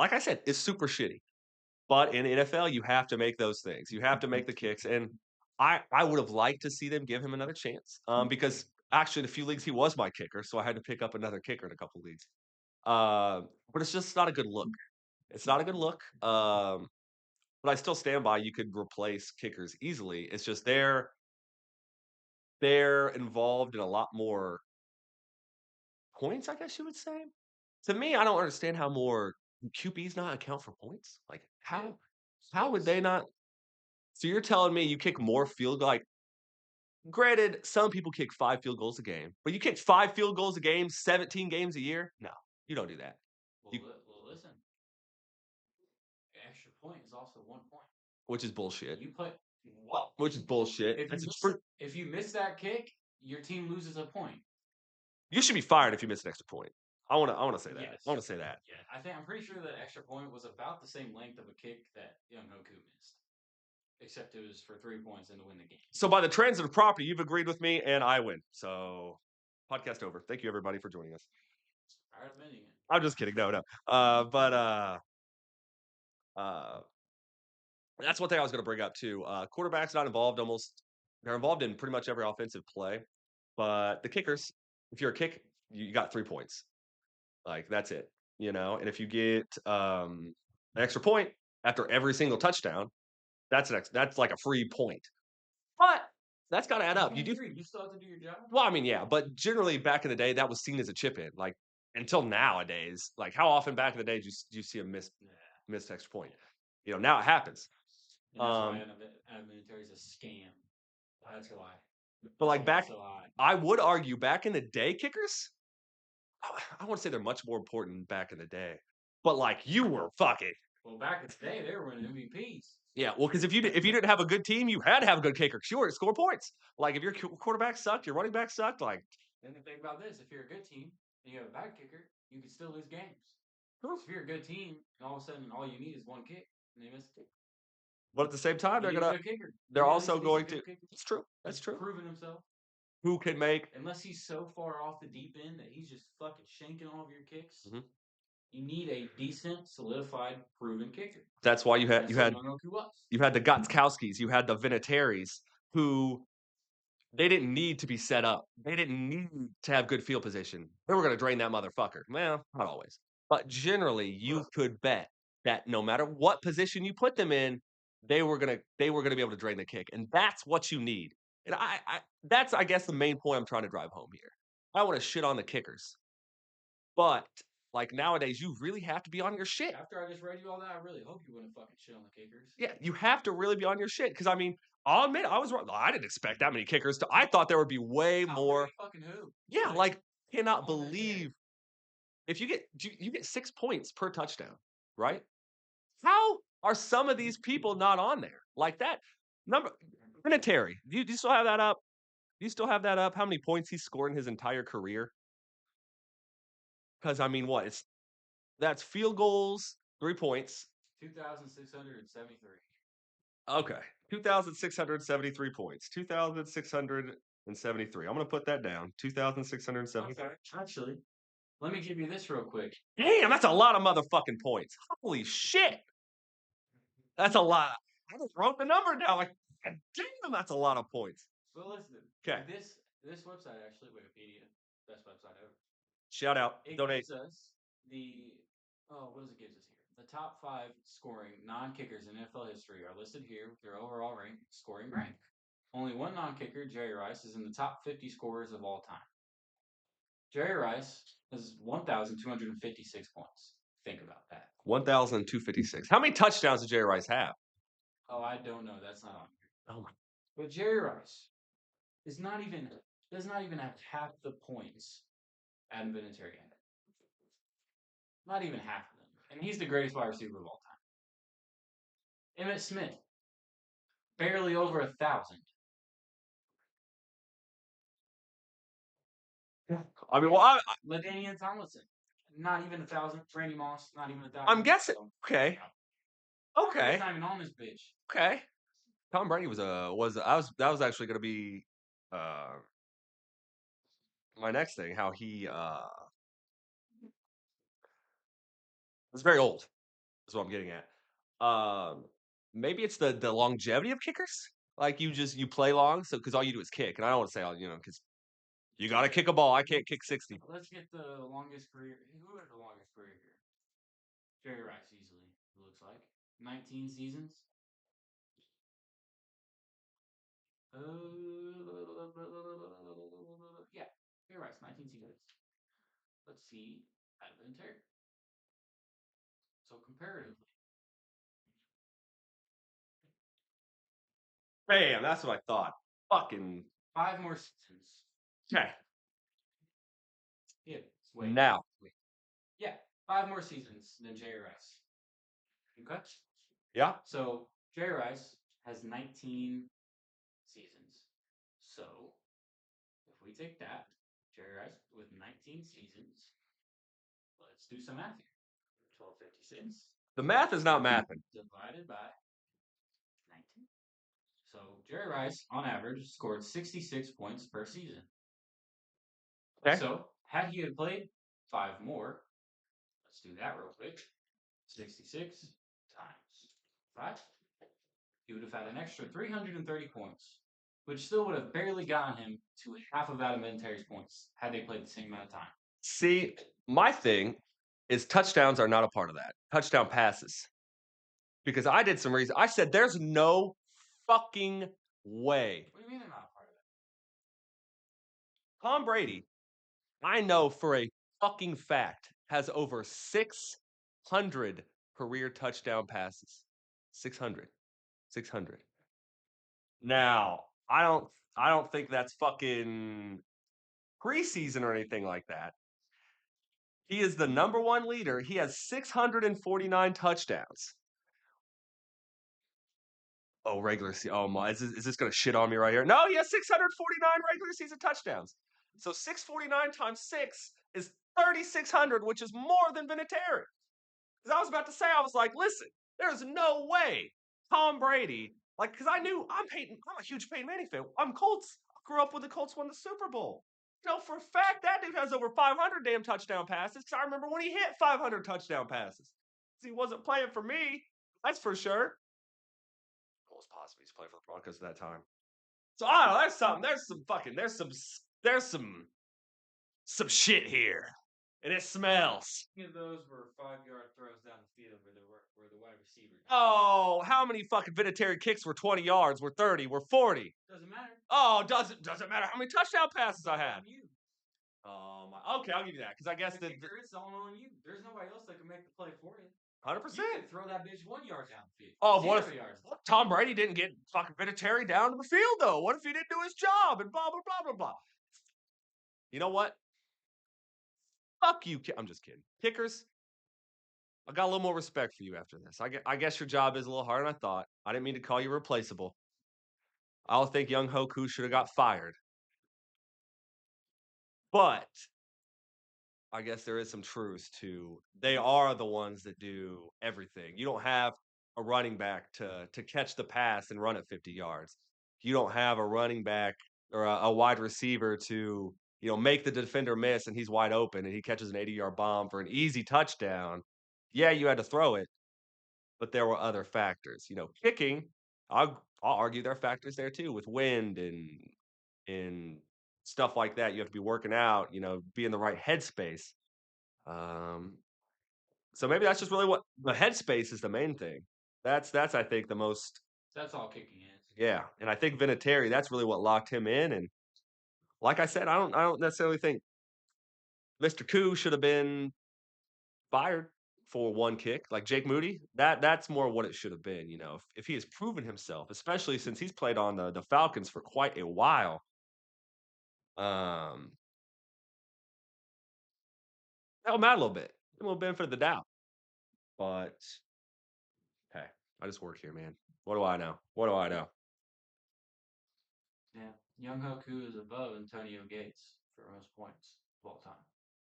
like I said, is super shitty. But in NFL, you have to make those things. You have to make the kicks. And I would have liked to see them give him another chance. Because actually in a few leagues he was my kicker, so I had to pick up another kicker in a couple leagues. But it's just not a good look. It's not a good look. But I still stand by you could replace kickers easily. It's just they're involved in a lot more points, I guess you would say. To me, I don't understand how more QBs not account for points. Like They do. how would It's they not? So you're telling me you kick more field like granted, some people kick 5 field goals a game, but you kick 5 field goals a game, 17 games a year? No, you don't do that. You well, listen. Extra point is also 1 point. which is bullshit. You put Which is bullshit. if you That's miss, if you miss that kick, your team loses a point. you should be fired if you miss an extra point. I wanna say that. I Yes. wanna say that. Yeah, I'm pretty sure that extra point was about the same length of a kick that Young Hoku missed, except it was for 3 points and to win the game. So by the transitive property, you've agreed with me and I win. So podcast over. Thank you everybody for joining us. Tired of winning it. I'm just kidding. No, no. Uh that's one thing I was gonna bring up too. Quarterback's not involved almost they're involved in pretty much every offensive play. But the kickers, if you're a kick, you got 3 points. Like that's it. And if you get an extra point after every single touchdown, that's like a free point. But that's gotta add up. You do Agree. You still have to do your job. well, I mean, yeah, but generally back in the day, that was seen as a chip in. Like until nowadays, like how often back in the day do you see a Yeah. missed extra point? Now it happens. And that's why Um, military is a scam. That's why. but That's like why they're back, so high. I would argue back in the day, kickers. I want to say they're much more important back in the day. But like you were fucking Well, back in the day, they were winning MVPs. yeah. Well, because if you didn't have a good team, you had to have a good kicker. Sure, score points. Like if your quarterback sucked, your running back sucked. Like And the thing about this, if you're a good team and you have a bad kicker, you can still lose games. So if you're a good team and all of a sudden all you need is one kick and they miss a kick, but at the same time, you need a good kicker. they're You need at least also a decent going good to. kicker. It's true. That's He's true. proven himself. Who can make? Unless he's so far off the deep end that he's just fucking shanking all of your kicks, Mhm. you need a decent, solidified, proven kicker. That's why you And had that's you what had Yonoku was. you had the Gotskowskis, you had the Vinatieri's, who they didn't need to be set up. They didn't need to have good field position. They were gonna drain that motherfucker. Well, not always. But generally, you could bet that no matter what position you put them in, they were gonna be able to drain the kick, and that's what you need. And I that's, I guess, the main point I'm trying to drive home here. I wanna shit on the kickers, but, like, nowadays, you really have to be on your shit. After I just read you all that, I really hope you wouldn't fucking shit on the kickers. Yeah, you have to really be on your shit because I mean, I'll admit I was wrong. I didn't expect that many kickers. I thought there would be way How more. many fucking who? Yeah, like cannot On that day. believe if you get 6 points per touchdown, right? How are some of these people not on there like that? Number Vinatieri, do you still have that up? Do you still have that up? How many points he scored in his entire career? Because I mean, what it's that's field goals, 3 points. 2,673. Okay. 2,673 points. 2,673. I'm gonna put that down. 2,673. Okay. Actually, let me give you this real quick. Damn, that's a lot of motherfucking points. Holy shit. That's a lot. I just wrote the number down. Like, God damn, that's a lot of points. Well, listen. 'Kay. This website actually, Wikipedia, best website ever. Shout out. It Donate. gives us what does it gives us here? The top 5 scoring non-kickers in NFL history are listed here with their overall scoring rank. Only one non-kicker, Jerry Rice, is in the top 50 scorers of all time. Jerry Rice has 1,256 points. Think about that. 1,256. How many touchdowns did Jerry Rice have? Oh, I don't know. That's not on here. Oh my. But Jerry Rice is not even does not even have half the points Adam Vinatieri had. Not even half of them. And he's the greatest wide receiver of all time. Emmitt Smith barely over 1,000. Yeah. I mean, well, LaDainian Tomlinson, not even 1,000. Randy Moss, not even I'm 1,000. guessing. So, Okay, Brady's okay, not even on this bitch. okay. Tom Brady was I was that was actually going to be uh my next thing. How he was very old. Is what I'm getting at. Um, Maybe it's the longevity of kickers. Like you play long, so because all you do is kick, and I don't want to say all because you got to kick a ball. I can't kick 60. Let's get the longest career. Who had the longest career here? Jerry Rice easily. It looks like 19 seasons. Yeah, Jerry Rice, 19 seasons. Let's see Adam Terry. So comparatively, Bam, that's what I thought. Fucking 5 more seasons. okay. Yeah, wait, Now, wait. Yeah, 5 more seasons than Jerry Rice. Okay. yeah. So Jerry Rice has 19 seasons. So if we take that, Jerry Rice with 19 seasons, let's do some math here. 1256 The math is not mathing. divided by 19. So Jerry Rice, on average, scored 66 points per season. Okay. So had he had played 5 more, let's do that real quick. 66 times 5. He would have had an extra 330 points, which still would have barely gotten him to half of Adam Vinatieri's points had they played the same amount of time. See, my thing is touchdowns are not a part of that. Touchdown passes. Because I did some reason. I said there's no fucking way. What do you mean they're not a part of that? Tom Brady, I know for a fucking fact, has over 600 career touchdown passes. 600. 600. Now, I don't think that's fucking preseason or anything like that. He is the number one leader. He has 649 touchdowns. Oh, regular season. Oh my, is this gonna shit on me right here? No, he has 649 regular season touchdowns. So 649 times 6 is 3,600, which is more than Vinatieri. Because I was about to say, I was like, listen, there's no way Tom Brady, like, because I knew I'm a huge Peyton Manning fan. I'm Colts. I grew up with the Colts won the Super Bowl. For a fact, that dude has over 500 damn touchdown passes. Because I remember when he hit 500 touchdown passes. He wasn't playing for me. That's for sure. Almost possible he's playing for the Broncos at that time. So I don't know. There's something. There's some shit here, and it smells. Any of those were 5-yard throws down the field where the wide receiver. Oh, how many fucking Vinatieri kicks were 20 yards? Were 30? Were 40? Doesn't matter. Oh, doesn't matter how many touchdown passes I had. You. Oh my. Okay, I'll give you that because I guess The kicker is all on you. There's nobody else that can make the play for you. 100%. You can throw that bitch 1 yard down the field. Oh, 0 yards. Tom Brady didn't get fucking Vinatieri down to the field though? What if he didn't do his job and blah blah blah blah blah? You know what? Fuck you. I'm just kidding. Kickers, I got a little more respect for you after this. I guess your job is a little harder than I thought. I didn't mean to call you replaceable. I don't think young Hoku should have got fired. But I guess there is some truth to they are the ones that do everything. You don't have a running back to catch the pass and run it 50 yards. You don't have a running back or a wide receiver to make the defender miss and he's wide open and he catches an 80-yard bomb for an easy touchdown. Yeah, you had to throw it, but there were other factors. Kicking, I'll argue there are factors there too with wind and stuff like that. You have to be working out, be in the right headspace. Um, so maybe that's just really what the headspace is the main thing. That's I think the most. That's all kicking is. Yeah, and I think Vinatieri, that's really what locked him in. And like I said, I don't necessarily think Mr. Koo should have been fired for one kick like Jake Moody. That's more what it should have been. If he has proven himself, especially since he's played on the Falcons for quite a while. Um, That'll matter a little bit, a little benefit of the doubt. But hey, I just work here, man. What do I know? What do I know? Yeah, Young Hoku is above Antonio Gates for most points of all time.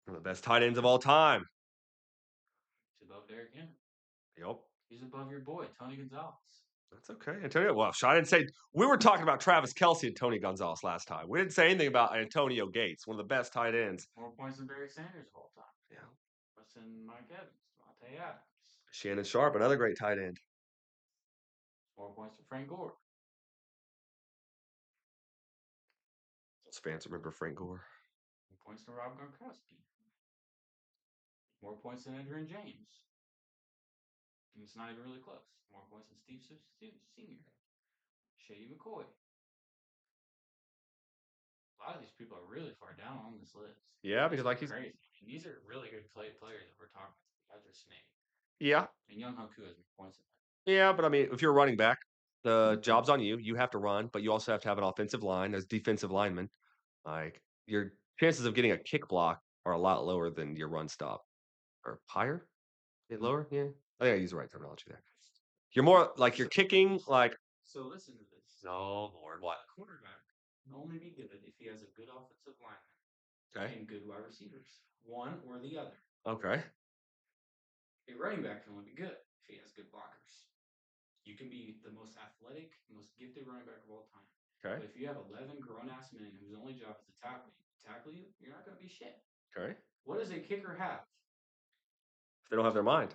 One of the best tight ends of all time. He's above Derrick Henry. Yep. He's above your boy Tony Gonzalez. That's okay. Antonio. Well, I didn't say we were talking about Travis Kelsey and Tony Gonzalez last time. We didn't say anything about Antonio Gates, one of the best tight ends. More points than Barry Sanders of all time. Yeah. Less than Mike Evans, Devontae Adams. Shannon Sharp, another great tight end. More points than Frank Gore. Those fans remember Frank Gore. More points than Rob Gronkowski. More points than Adrian James. And it's not even really close. More points than Steve Sr. Shady McCoy. A lot of these people are really far down on this list. Yeah, because like he's crazy. I mean, these are really good players that we're talking about. I just named. Yeah. And Young Hoku has more points than that. Yeah, but I mean, if you're a running back, the job's on you. You have to run, but you also have to have an offensive line as defensive lineman. Like your chances of getting a kick block are a lot lower than your run stop. Or higher? Lower? Yeah. I think I use the right terminology there. You're more like you're kicking like So listen to this. oh Lord, what? A quarterback can only be good if he has a good offensive lineman Okay. and good wide receivers. One or the other. Okay. A running back can only be good if he has good blockers. You can be the most athletic, most gifted running back of all time. Okay. But if you have 11 grown ass men whose only job is to tackle you, you're not going to be shit. Okay. What does a kicker have? If they don't have their mind.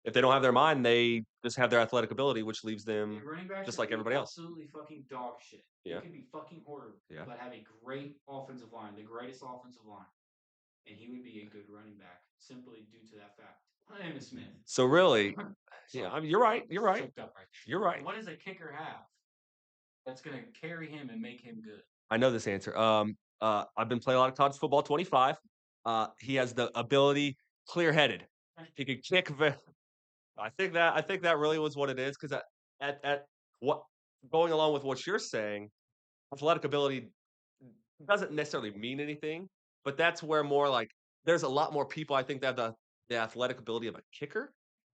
If they don't have their mind, they just have their athletic ability, which leaves them A running back just could like be everybody else. absolutely fucking dog shit. Yeah. He could be fucking horrible, Yeah. but have a great offensive line, the greatest offensive line. And he would be a good running back simply due to that fact. My name is Smith. So really, yeah, I mean, you're right. You're right. Choked up right there. You're right. What does a kicker have that's going to carry him and make him good? I know this answer. I've been playing a lot of college football, 25. He has the ability, clear-headed. He can kick. I think that really was what it is because at what going along with what you're saying, athletic ability doesn't necessarily mean anything, but that's where more like there's a lot more people I think that have the athletic ability of a kicker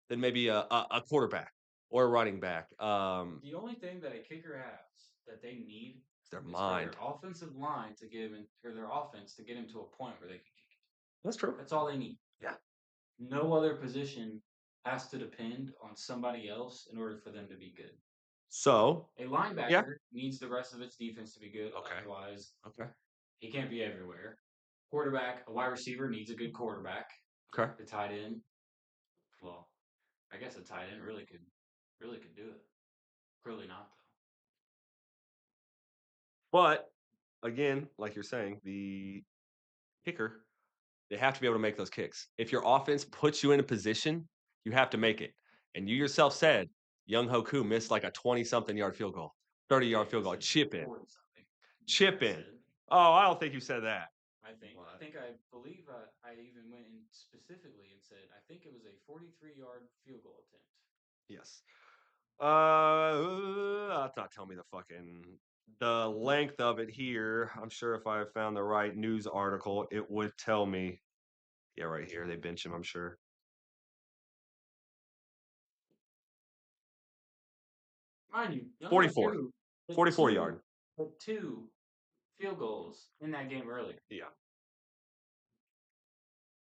than maybe a quarterback or a running back. The only thing that a kicker has that they need It's their is for their mind. offensive line to give him, or their offense to get him to a point where they can kick it. That's true. That's all they need. Yeah. No other position has to depend on somebody else in order for them to be good. So A linebacker yeah. needs the rest of its defense to be good. Okay. Otherwise, Okay. he can't be everywhere. Quarterback, a wide receiver needs a good quarterback. Okay. The tight end, well, I guess a tight end really could do it. Really not though. But again, like you're saying, the kicker, they have to be able to make those kicks. If your offense puts you in a position, you have to make it. And you yourself said Young Hoku missed like a 20-something yard field goal, 30-yard field goal, chip in. Chip in. Oh, I don't think you said that. I believe I even went in specifically and said I think it was a 43-yard field goal attempt. Yes. That's not tell me the length of it here. I'm sure if I found the right news article, it would tell me. Yeah, right here. They bench him, I'm sure. Mind you, 44. 44 yard. But two field goals in that game earlier. Yeah.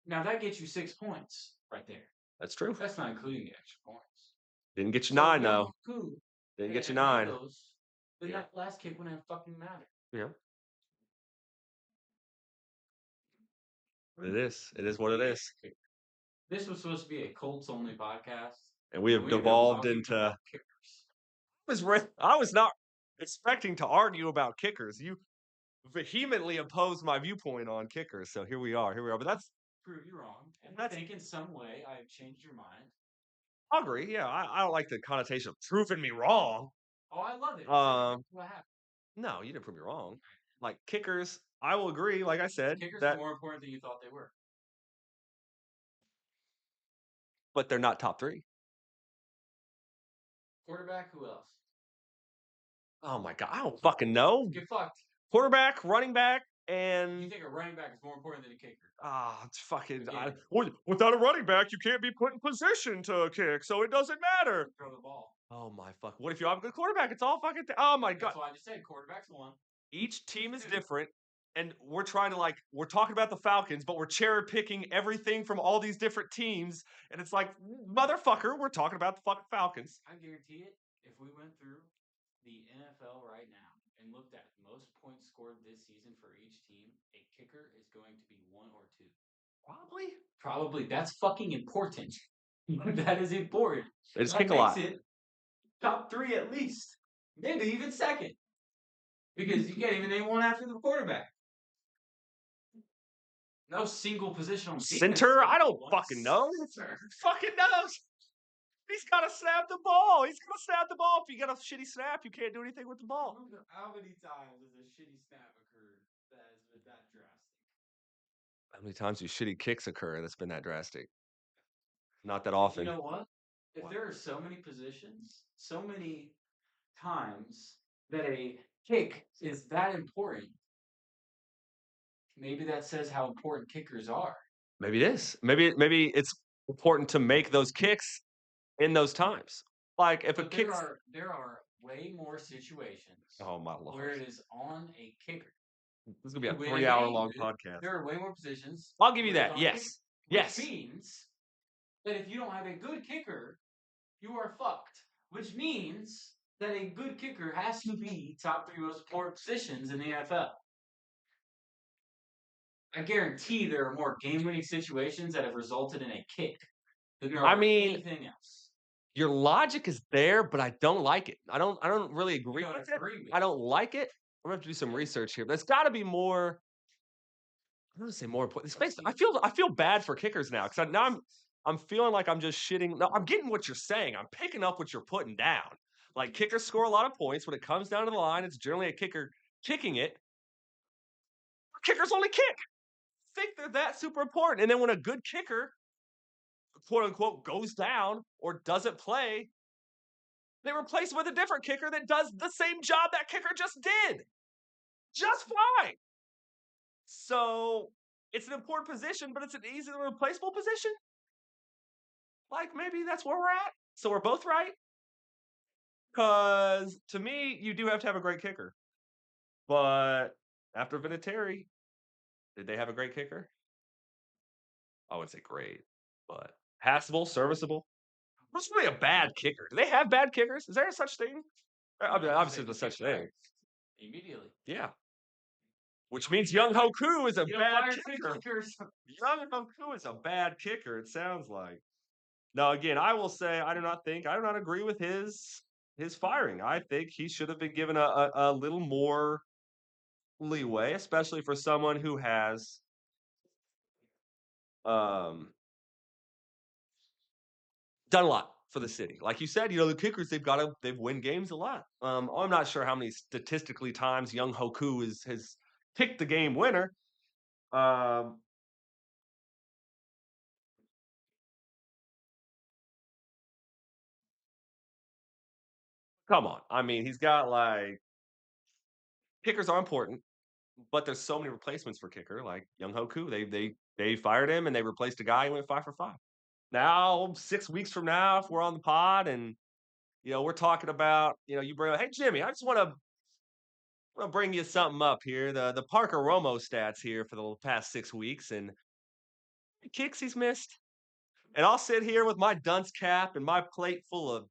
Now that gets you 6 points right there. That's true. That's not including the extra points. Didn't get you 9 though. Who Didn't get you 9. those, then that last kick wouldn't have fucking mattered. Yeah. It is. It is what it is. This was supposed to be a Colts only podcast, And we have devolved into kickers. I was not expecting to argue about kickers. You vehemently opposed my viewpoint on kickers, so here we are. Here we are. But that's prove you wrong. And I think in some way I have changed your mind. I agree. Yeah, I don't like the connotation of proving me wrong. Oh, I love it. What happened? No, you didn't prove me wrong. Like kickers, I will agree. Like I said, kickers are more important than you thought they were. But they're not top 3. Quarterback, who else? Oh my god, I don't fucking know. Get fucked. Quarterback, running back, and you think a running back is more important than a kicker? It's fucking. Without a running back, you can't be put in position to kick, so it doesn't matter. Throw the ball. Oh my fuck! What if you have a good quarterback? It's all fucking. Oh my god! That's why I just said quarterback's 1. Each team is Dude, different, and we're trying to we're talking about the Falcons, but we're cherry picking everything from all these different teams, and it's like, motherfucker, we're talking about the fucking Falcons. I guarantee it. If we went through the NFL right now and looked at most points scored this season for each team, a kicker is going to be one or two. Probably. Probably. That's fucking important. That is important. They just That kick a makes lot. it top three at least, maybe even second, because you can't even name one after the quarterback. No single position on defense. Center? I don't fucking know. Who fucking knows? He's got to snap the ball. He's got to snap the ball. If you got a shitty snap, you can't do anything with the ball. How many times has a shitty snap occurred that has been that drastic? How many times do shitty kicks occur that's been that drastic? Not that You often. know what? If What? there are so many positions, so many times that a kick is that important, maybe that says how important kickers are. Maybe it is. Maybe it's important to make those kicks in those times. Like if a But kick's there are way more situations oh my where lord. it is on a kicker This is gonna be to a win a 3 hour game, long dude. podcast. There are way more positions I'll give you where it's that. on a kicker, Yes. which Yes. means that if you don't have a good kicker, you are fucked. Which means that a good kicker has to be top three most important positions in the NFL. I guarantee there are more game-winning situations that have resulted in a kick than there I are mean, anything else. your logic is there, but I don't like it. I don't really You agree don't with it. agree with I don't like it. I'm gonna have to do some it. research here. There's gotta be more. I'm gonna say more important. Let's Space. see. I feel bad for kickers now because now I'm feeling like I'm just shitting. No, I'm getting what you're saying. I'm picking up what you're putting down. Like kickers score a lot of points when it comes down to the line. It's generally a kicker kicking it. Kickers only kick. Think they're that super important. And then when a good kicker, quote unquote, goes down or doesn't play, they replace him with a different kicker that does the same job that kicker just did. Just fine. So it's an important position, but it's an easily replaceable position. Like maybe that's where we're at. So we're both right. Because to me, you do have to have a great kicker. But after Vinatieri, did they have a great kicker? I would say great, but passable, serviceable. What's really a bad kicker? Do they have bad kickers? Is there a such thing? I mean, obviously, there's such thing. Immediately. Yeah. Which means Young Hoku is a You don't bad fire three kicker. kickers. Young Hoku is a bad kicker, it sounds like. Now, again, I will say I do not agree with his firing. I think he should have been given a little more leeway, especially for someone who has um done a lot for the city. Like you said, the kickers they've win games a lot. I'm not sure how many statistically times Young Hoku has picked the game winner. Um, Come on. I mean, he's got kickers are important, but there's so many replacements for kicker, like Young Hoku. They fired him and they replaced a guy who went 5 for 5. Now, 6 weeks from now, if we're on the pod and we're talking about, you bring up, hey Jimmy, I just want to bring you something up here. The Parker Romo stats here for the past 6 weeks and the kicks he's missed. And I'll sit here with my dunce cap and my plate full of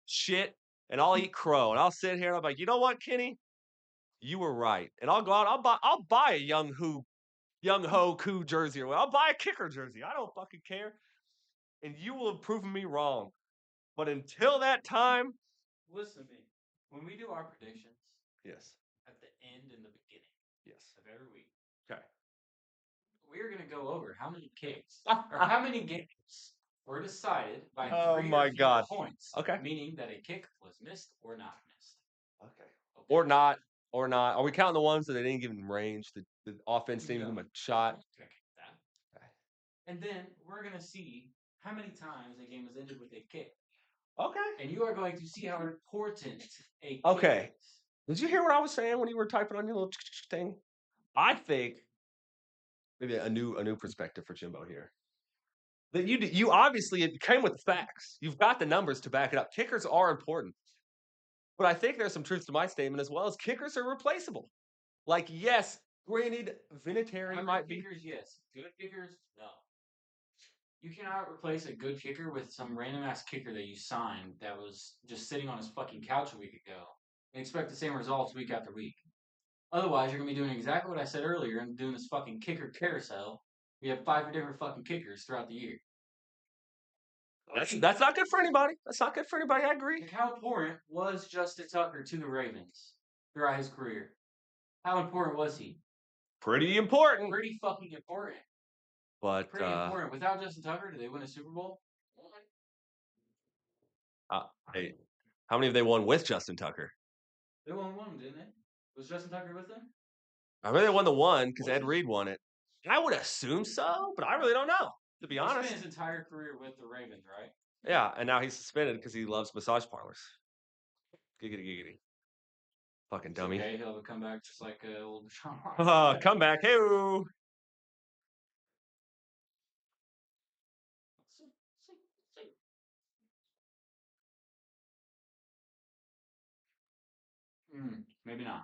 shit and I'll eat crow. And I'll sit here and I'm like, you know what, Kenny? You were right. And I'll go out, I'll buy a young ho coup jersey or I'll buy a kicker jersey. I don't fucking care. And you will have proven me wrong. But until that time, Listen to me. When we do our predictions yes. at the end and the beginning Yes. of every week, Okay. we're going to go over how many kicks or how many games were decided by Oh three or my fewer god. points, Okay. meaning that a kick was missed or not missed. Okay. Okay. Or not. Or not. Are we counting the ones that they didn't give him range? The offense didn't No. give him a shot. Okay, that. And then we're going to see how many times a game was ended with a kick. Okay. And you are going to see how important a kick Okay. is. Did you hear what I was saying when you were typing on your little thing? I think maybe a new perspective for Jimbo here. That you obviously it came with the facts. You've got the numbers to back it up. Kickers are important. But I think there's some truth to my statement as well as kickers are replaceable. Like, yes, granted, Vinatieri Average might be kickers, yes. Good kickers, no. You cannot replace a good kicker with some random ass kicker that you signed that was just sitting on his fucking couch a week ago and expect the same results week after week. Otherwise, you're gonna be doing exactly what I said earlier and doing this fucking kicker carousel. We have 5 different fucking kickers throughout the year. that's not good for anybody. That's not good for anybody. I agree. Like, how important was Justin Tucker to the Ravens throughout his career? How important was he? Pretty important. Pretty fucking important. But Pretty important. Without Justin Tucker, did they win a Super Bowl? hey, how many have they won with Justin Tucker? They won one, didn't they? Was Justin Tucker with them? I mean, they won the one because Was Ed he? Reed won it. I would assume so, but I really don't know, to be He spent honest. his entire career with the Ravens, right? Yeah, and now he's suspended because he loves massage parlors. Giggity giggity. Fucking It's dummy. okay. He'll come back just like old Sean. Come back. Hey. Maybe not.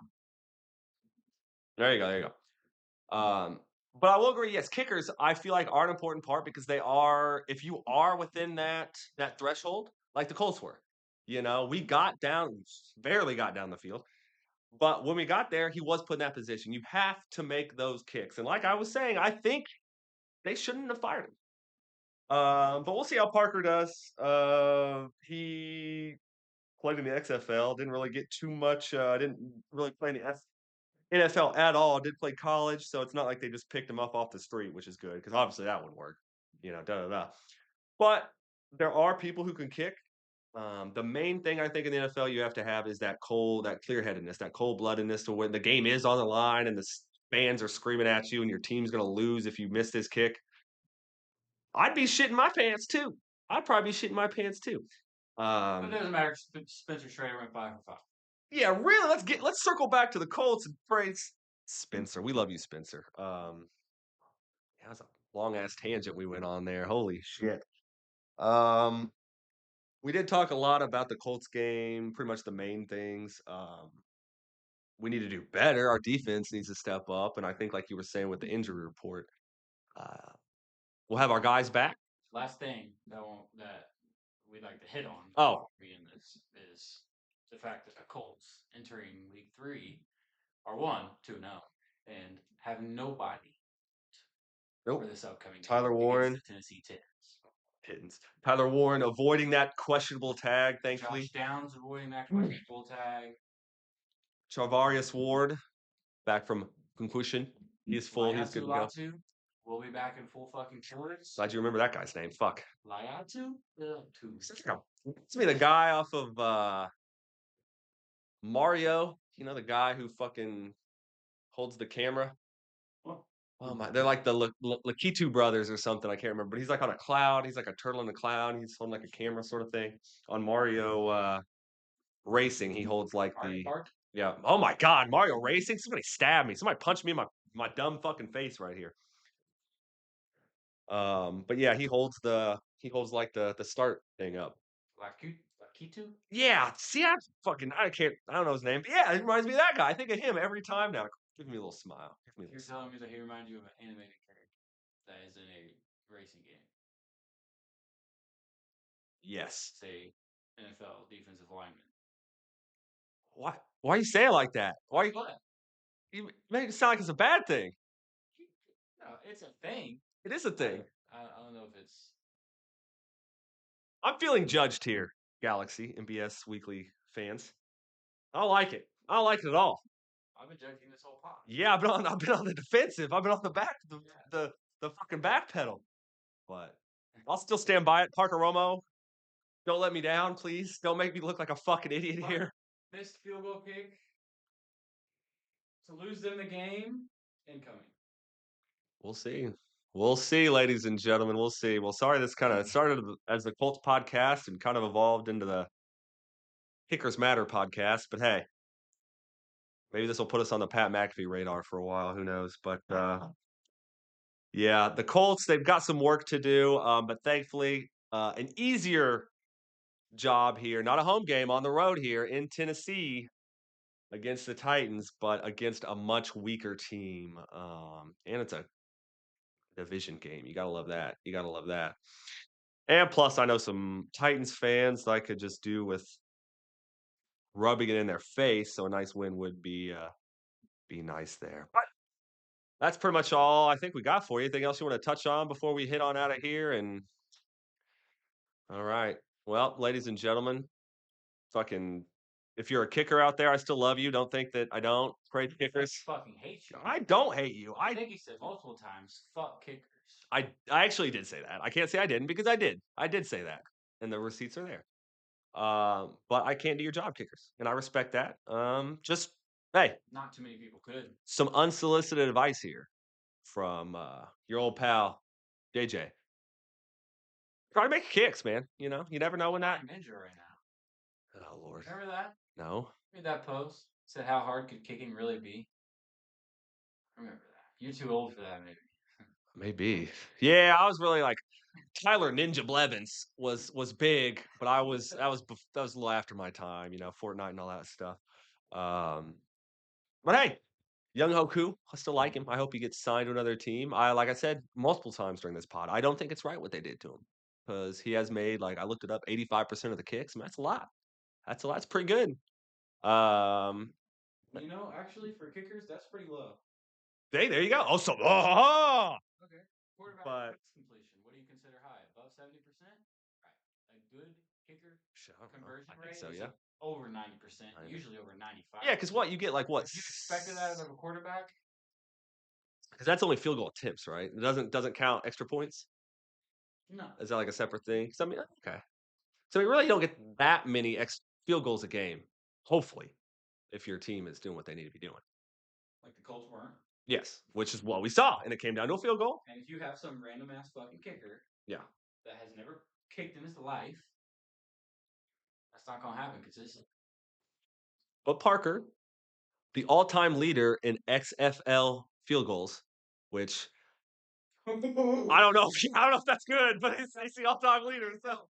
There you go. There you go. But I will agree. Yes, kickers I feel like are an important part because they are. If you are within that threshold, like the Colts were, we got down, barely got down the field. But when we got there, he was put in that position. You have to make those kicks. And like I was saying, I think they shouldn't have fired him. But we'll see how Parker does. He played in the XFL, didn't really get too much. Didn't really play in the NFL at all. Did play college, so it's not like they just picked him up off the street, which is good because obviously that would work. Da da da. But there are people who can kick. The main thing I think in the NFL you have to have is that clear headedness, that cold bloodedness to when the game is on the line and the fans are screaming at you and your team's going to lose if you miss this kick. I'd be shitting my pants too. I'd probably be shitting my pants too. But it Um, doesn't matter. Spencer Schrader went 5 for 5. yeah, really. Let's circle back to the Colts and praise Spencer. We love you, Spencer. That was a long ass tangent we went on there. Holy shit. Um, we did talk a lot about the Colts game, pretty much the main things. We need to do better. Our defense needs to step up, and I think, like you were saying with the injury report, uh, we'll have our guys back. Last thing that we'd like to hit on Oh, before we end this is the fact that the Colts entering Week 3 are 1-2-0 and have nobody for nope. this upcoming game Tyler against Warren, the Tennessee Titans. Titans. Tyler Warren avoiding that questionable tag, thankfully. Josh Downs avoiding that questionable tag. Charvarius Ward back from concussion. He's full. He's good Laiatu to go. Latu will be back in full fucking force. Glad you remember that guy's name. Fuck. Laiatu Latu. It's me, the guy off of Mario. The guy who fucking holds the camera. Oh my, they're like the Lakitu brothers or something. I can't remember, but he's like on a cloud. He's like a turtle in a cloud. He's holding like a camera sort of thing. On Mario Racing, he holds like Mario Kart. yeah. Oh my God, Mario Racing! Somebody stabbed me. Somebody punched me in my dumb fucking face right here. But yeah, he holds like the start thing up. Lakitu? Yeah, see, I don't know his name, but yeah, it reminds me of that guy. I think of him every time now. Give me a little smile. Give me a You're little smile. telling me that he reminds you of an animated character that is in a racing game. Yes. Say NFL defensive lineman. Why? Why you say it like that? Why What? you make it sound like it's a bad thing? No, it's a thing. It is a thing. I don't know if it's. I'm feeling judged here, Galaxy MBS Weekly fans. I don't like it. I don't like it at all. I've been judging this whole pod. Yeah, I've been on the defensive. I've been on the back, the fucking back pedal. But I'll still stand by it. Parker Romo, don't let me down, please. Don't make me look like a fucking idiot here. Missed field goal kick to lose them the game. Incoming. We'll see. We'll see, ladies and gentlemen. We'll see. Well, sorry, this kind of started as the Colts podcast and kind of evolved into the Kickers Matter podcast. But hey, maybe this will put us on the Pat McAfee radar for a while. Who knows? But yeah, the Colts, they've got some work to do. But thankfully, an easier job here, not a home game on the road here in Tennessee. against the Titans, but against a much weaker team. And it's a division game. You gotta love that. You gotta love that. And plus, I know some Titans fans that I could just do with rubbing it in their face. So a nice win would be nice there. But that's pretty much all I think we got for you. Anything else you want to touch on before we hit on out of here? And all right. Well, ladies and gentlemen, fucking if you're a kicker out there, I still love you. Don't think that I don't. Great kickers. Fucking hate you. I don't hate you. I think he said multiple times, "Fuck kickers." I actually did say that. I can't say I didn't because I did. I did say that. And the receipts are there. But I can't do your job, kickers. And I respect that. Just hey, Not too many people could. some unsolicited advice here from your old pal JJ. Try to make kicks, man. You know, you never know when that. I'm injured right now. Oh Lord, Remember that? no, Read that post. Said how hard could kicking really be? Remember that. You're too old for that, maybe. maybe. Yeah, I was really like Tyler Ninja Blevins was big, but that was a little after my time. You know, Fortnite and all that stuff. Um, but hey, Young Hoku, I still like him. I hope he gets signed to another team. Like I said multiple times during this pod, I don't think it's right what they did to him because he has made like I looked it up, 85% of the kicks. I mean, that's a lot. That's a lot. That's pretty good. Um, Actually, for kickers, that's pretty low. hey, there you go. Also, oh, Okay. Quarterback but kicks completion. What do you consider high? Above 70%? Right. A good kicker I don't know. conversion I think rate so. is Yeah. over 90%, I know. usually over 95. Yeah, because what you get like what? If you expected that out of a quarterback, Because that's only field goal attempts, right? It doesn't count extra points. no. Is that like a separate thing? 'Cause I mean, okay. So you really don't get that many field goals a game. Hopefully, if your team is doing what they need to be doing. Like the Colts weren't. Yes, which is what we saw, and it came down to a field goal. And if you have some random ass fucking kicker Yeah, that has never kicked in his life, that's not gonna happen consistently. but Parker, the all-time leader in XFL field goals, which I don't know. I don't know if that's good, but he's the all-time leader. So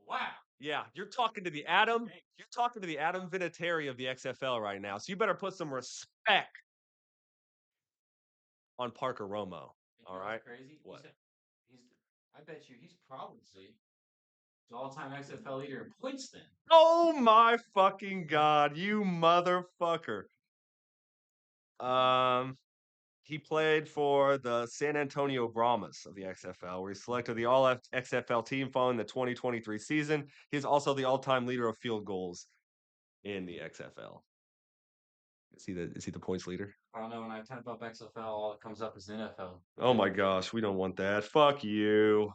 Wow. yeah, you're talking to the Adam. You're talking to the Adam Vinatieri of the XFL right now. So you better put some respect on Parker Romo. All right. What's crazy? What? He's I bet you he's probably the all-time XFL leader in points then. Oh my fucking god, you motherfucker. Um, he played for the San Antonio Brahmas of the XFL, where he selected the All XFL team following the 2023 season. He's also the all-time leader of field goals in the XFL. Is he the points leader? I don't know, when I type up XFL, all that comes up is NFL. Oh my gosh, we don't want that. Fuck you.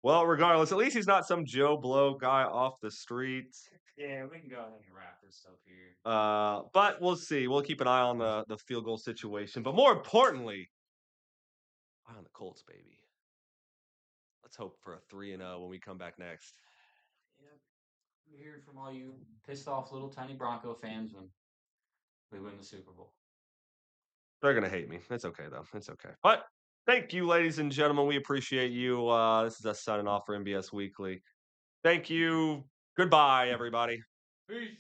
Well, regardless, at least he's not some Joe Blow guy off the street. Yeah, we can go ahead and wrap this up here. But we'll see. We'll keep an eye on the field goal situation. But more importantly, eye on the Colts, baby. Let's hope for a 3-0 when we come back next. Yeah, we're hearing from all you pissed off little tiny Bronco fans when we win the Super Bowl. They're gonna hate me. It's okay though. It's okay. But thank you, ladies and gentlemen. We appreciate you. This is us signing off for MBS Weekly. Thank you. Goodbye, everybody. Peace.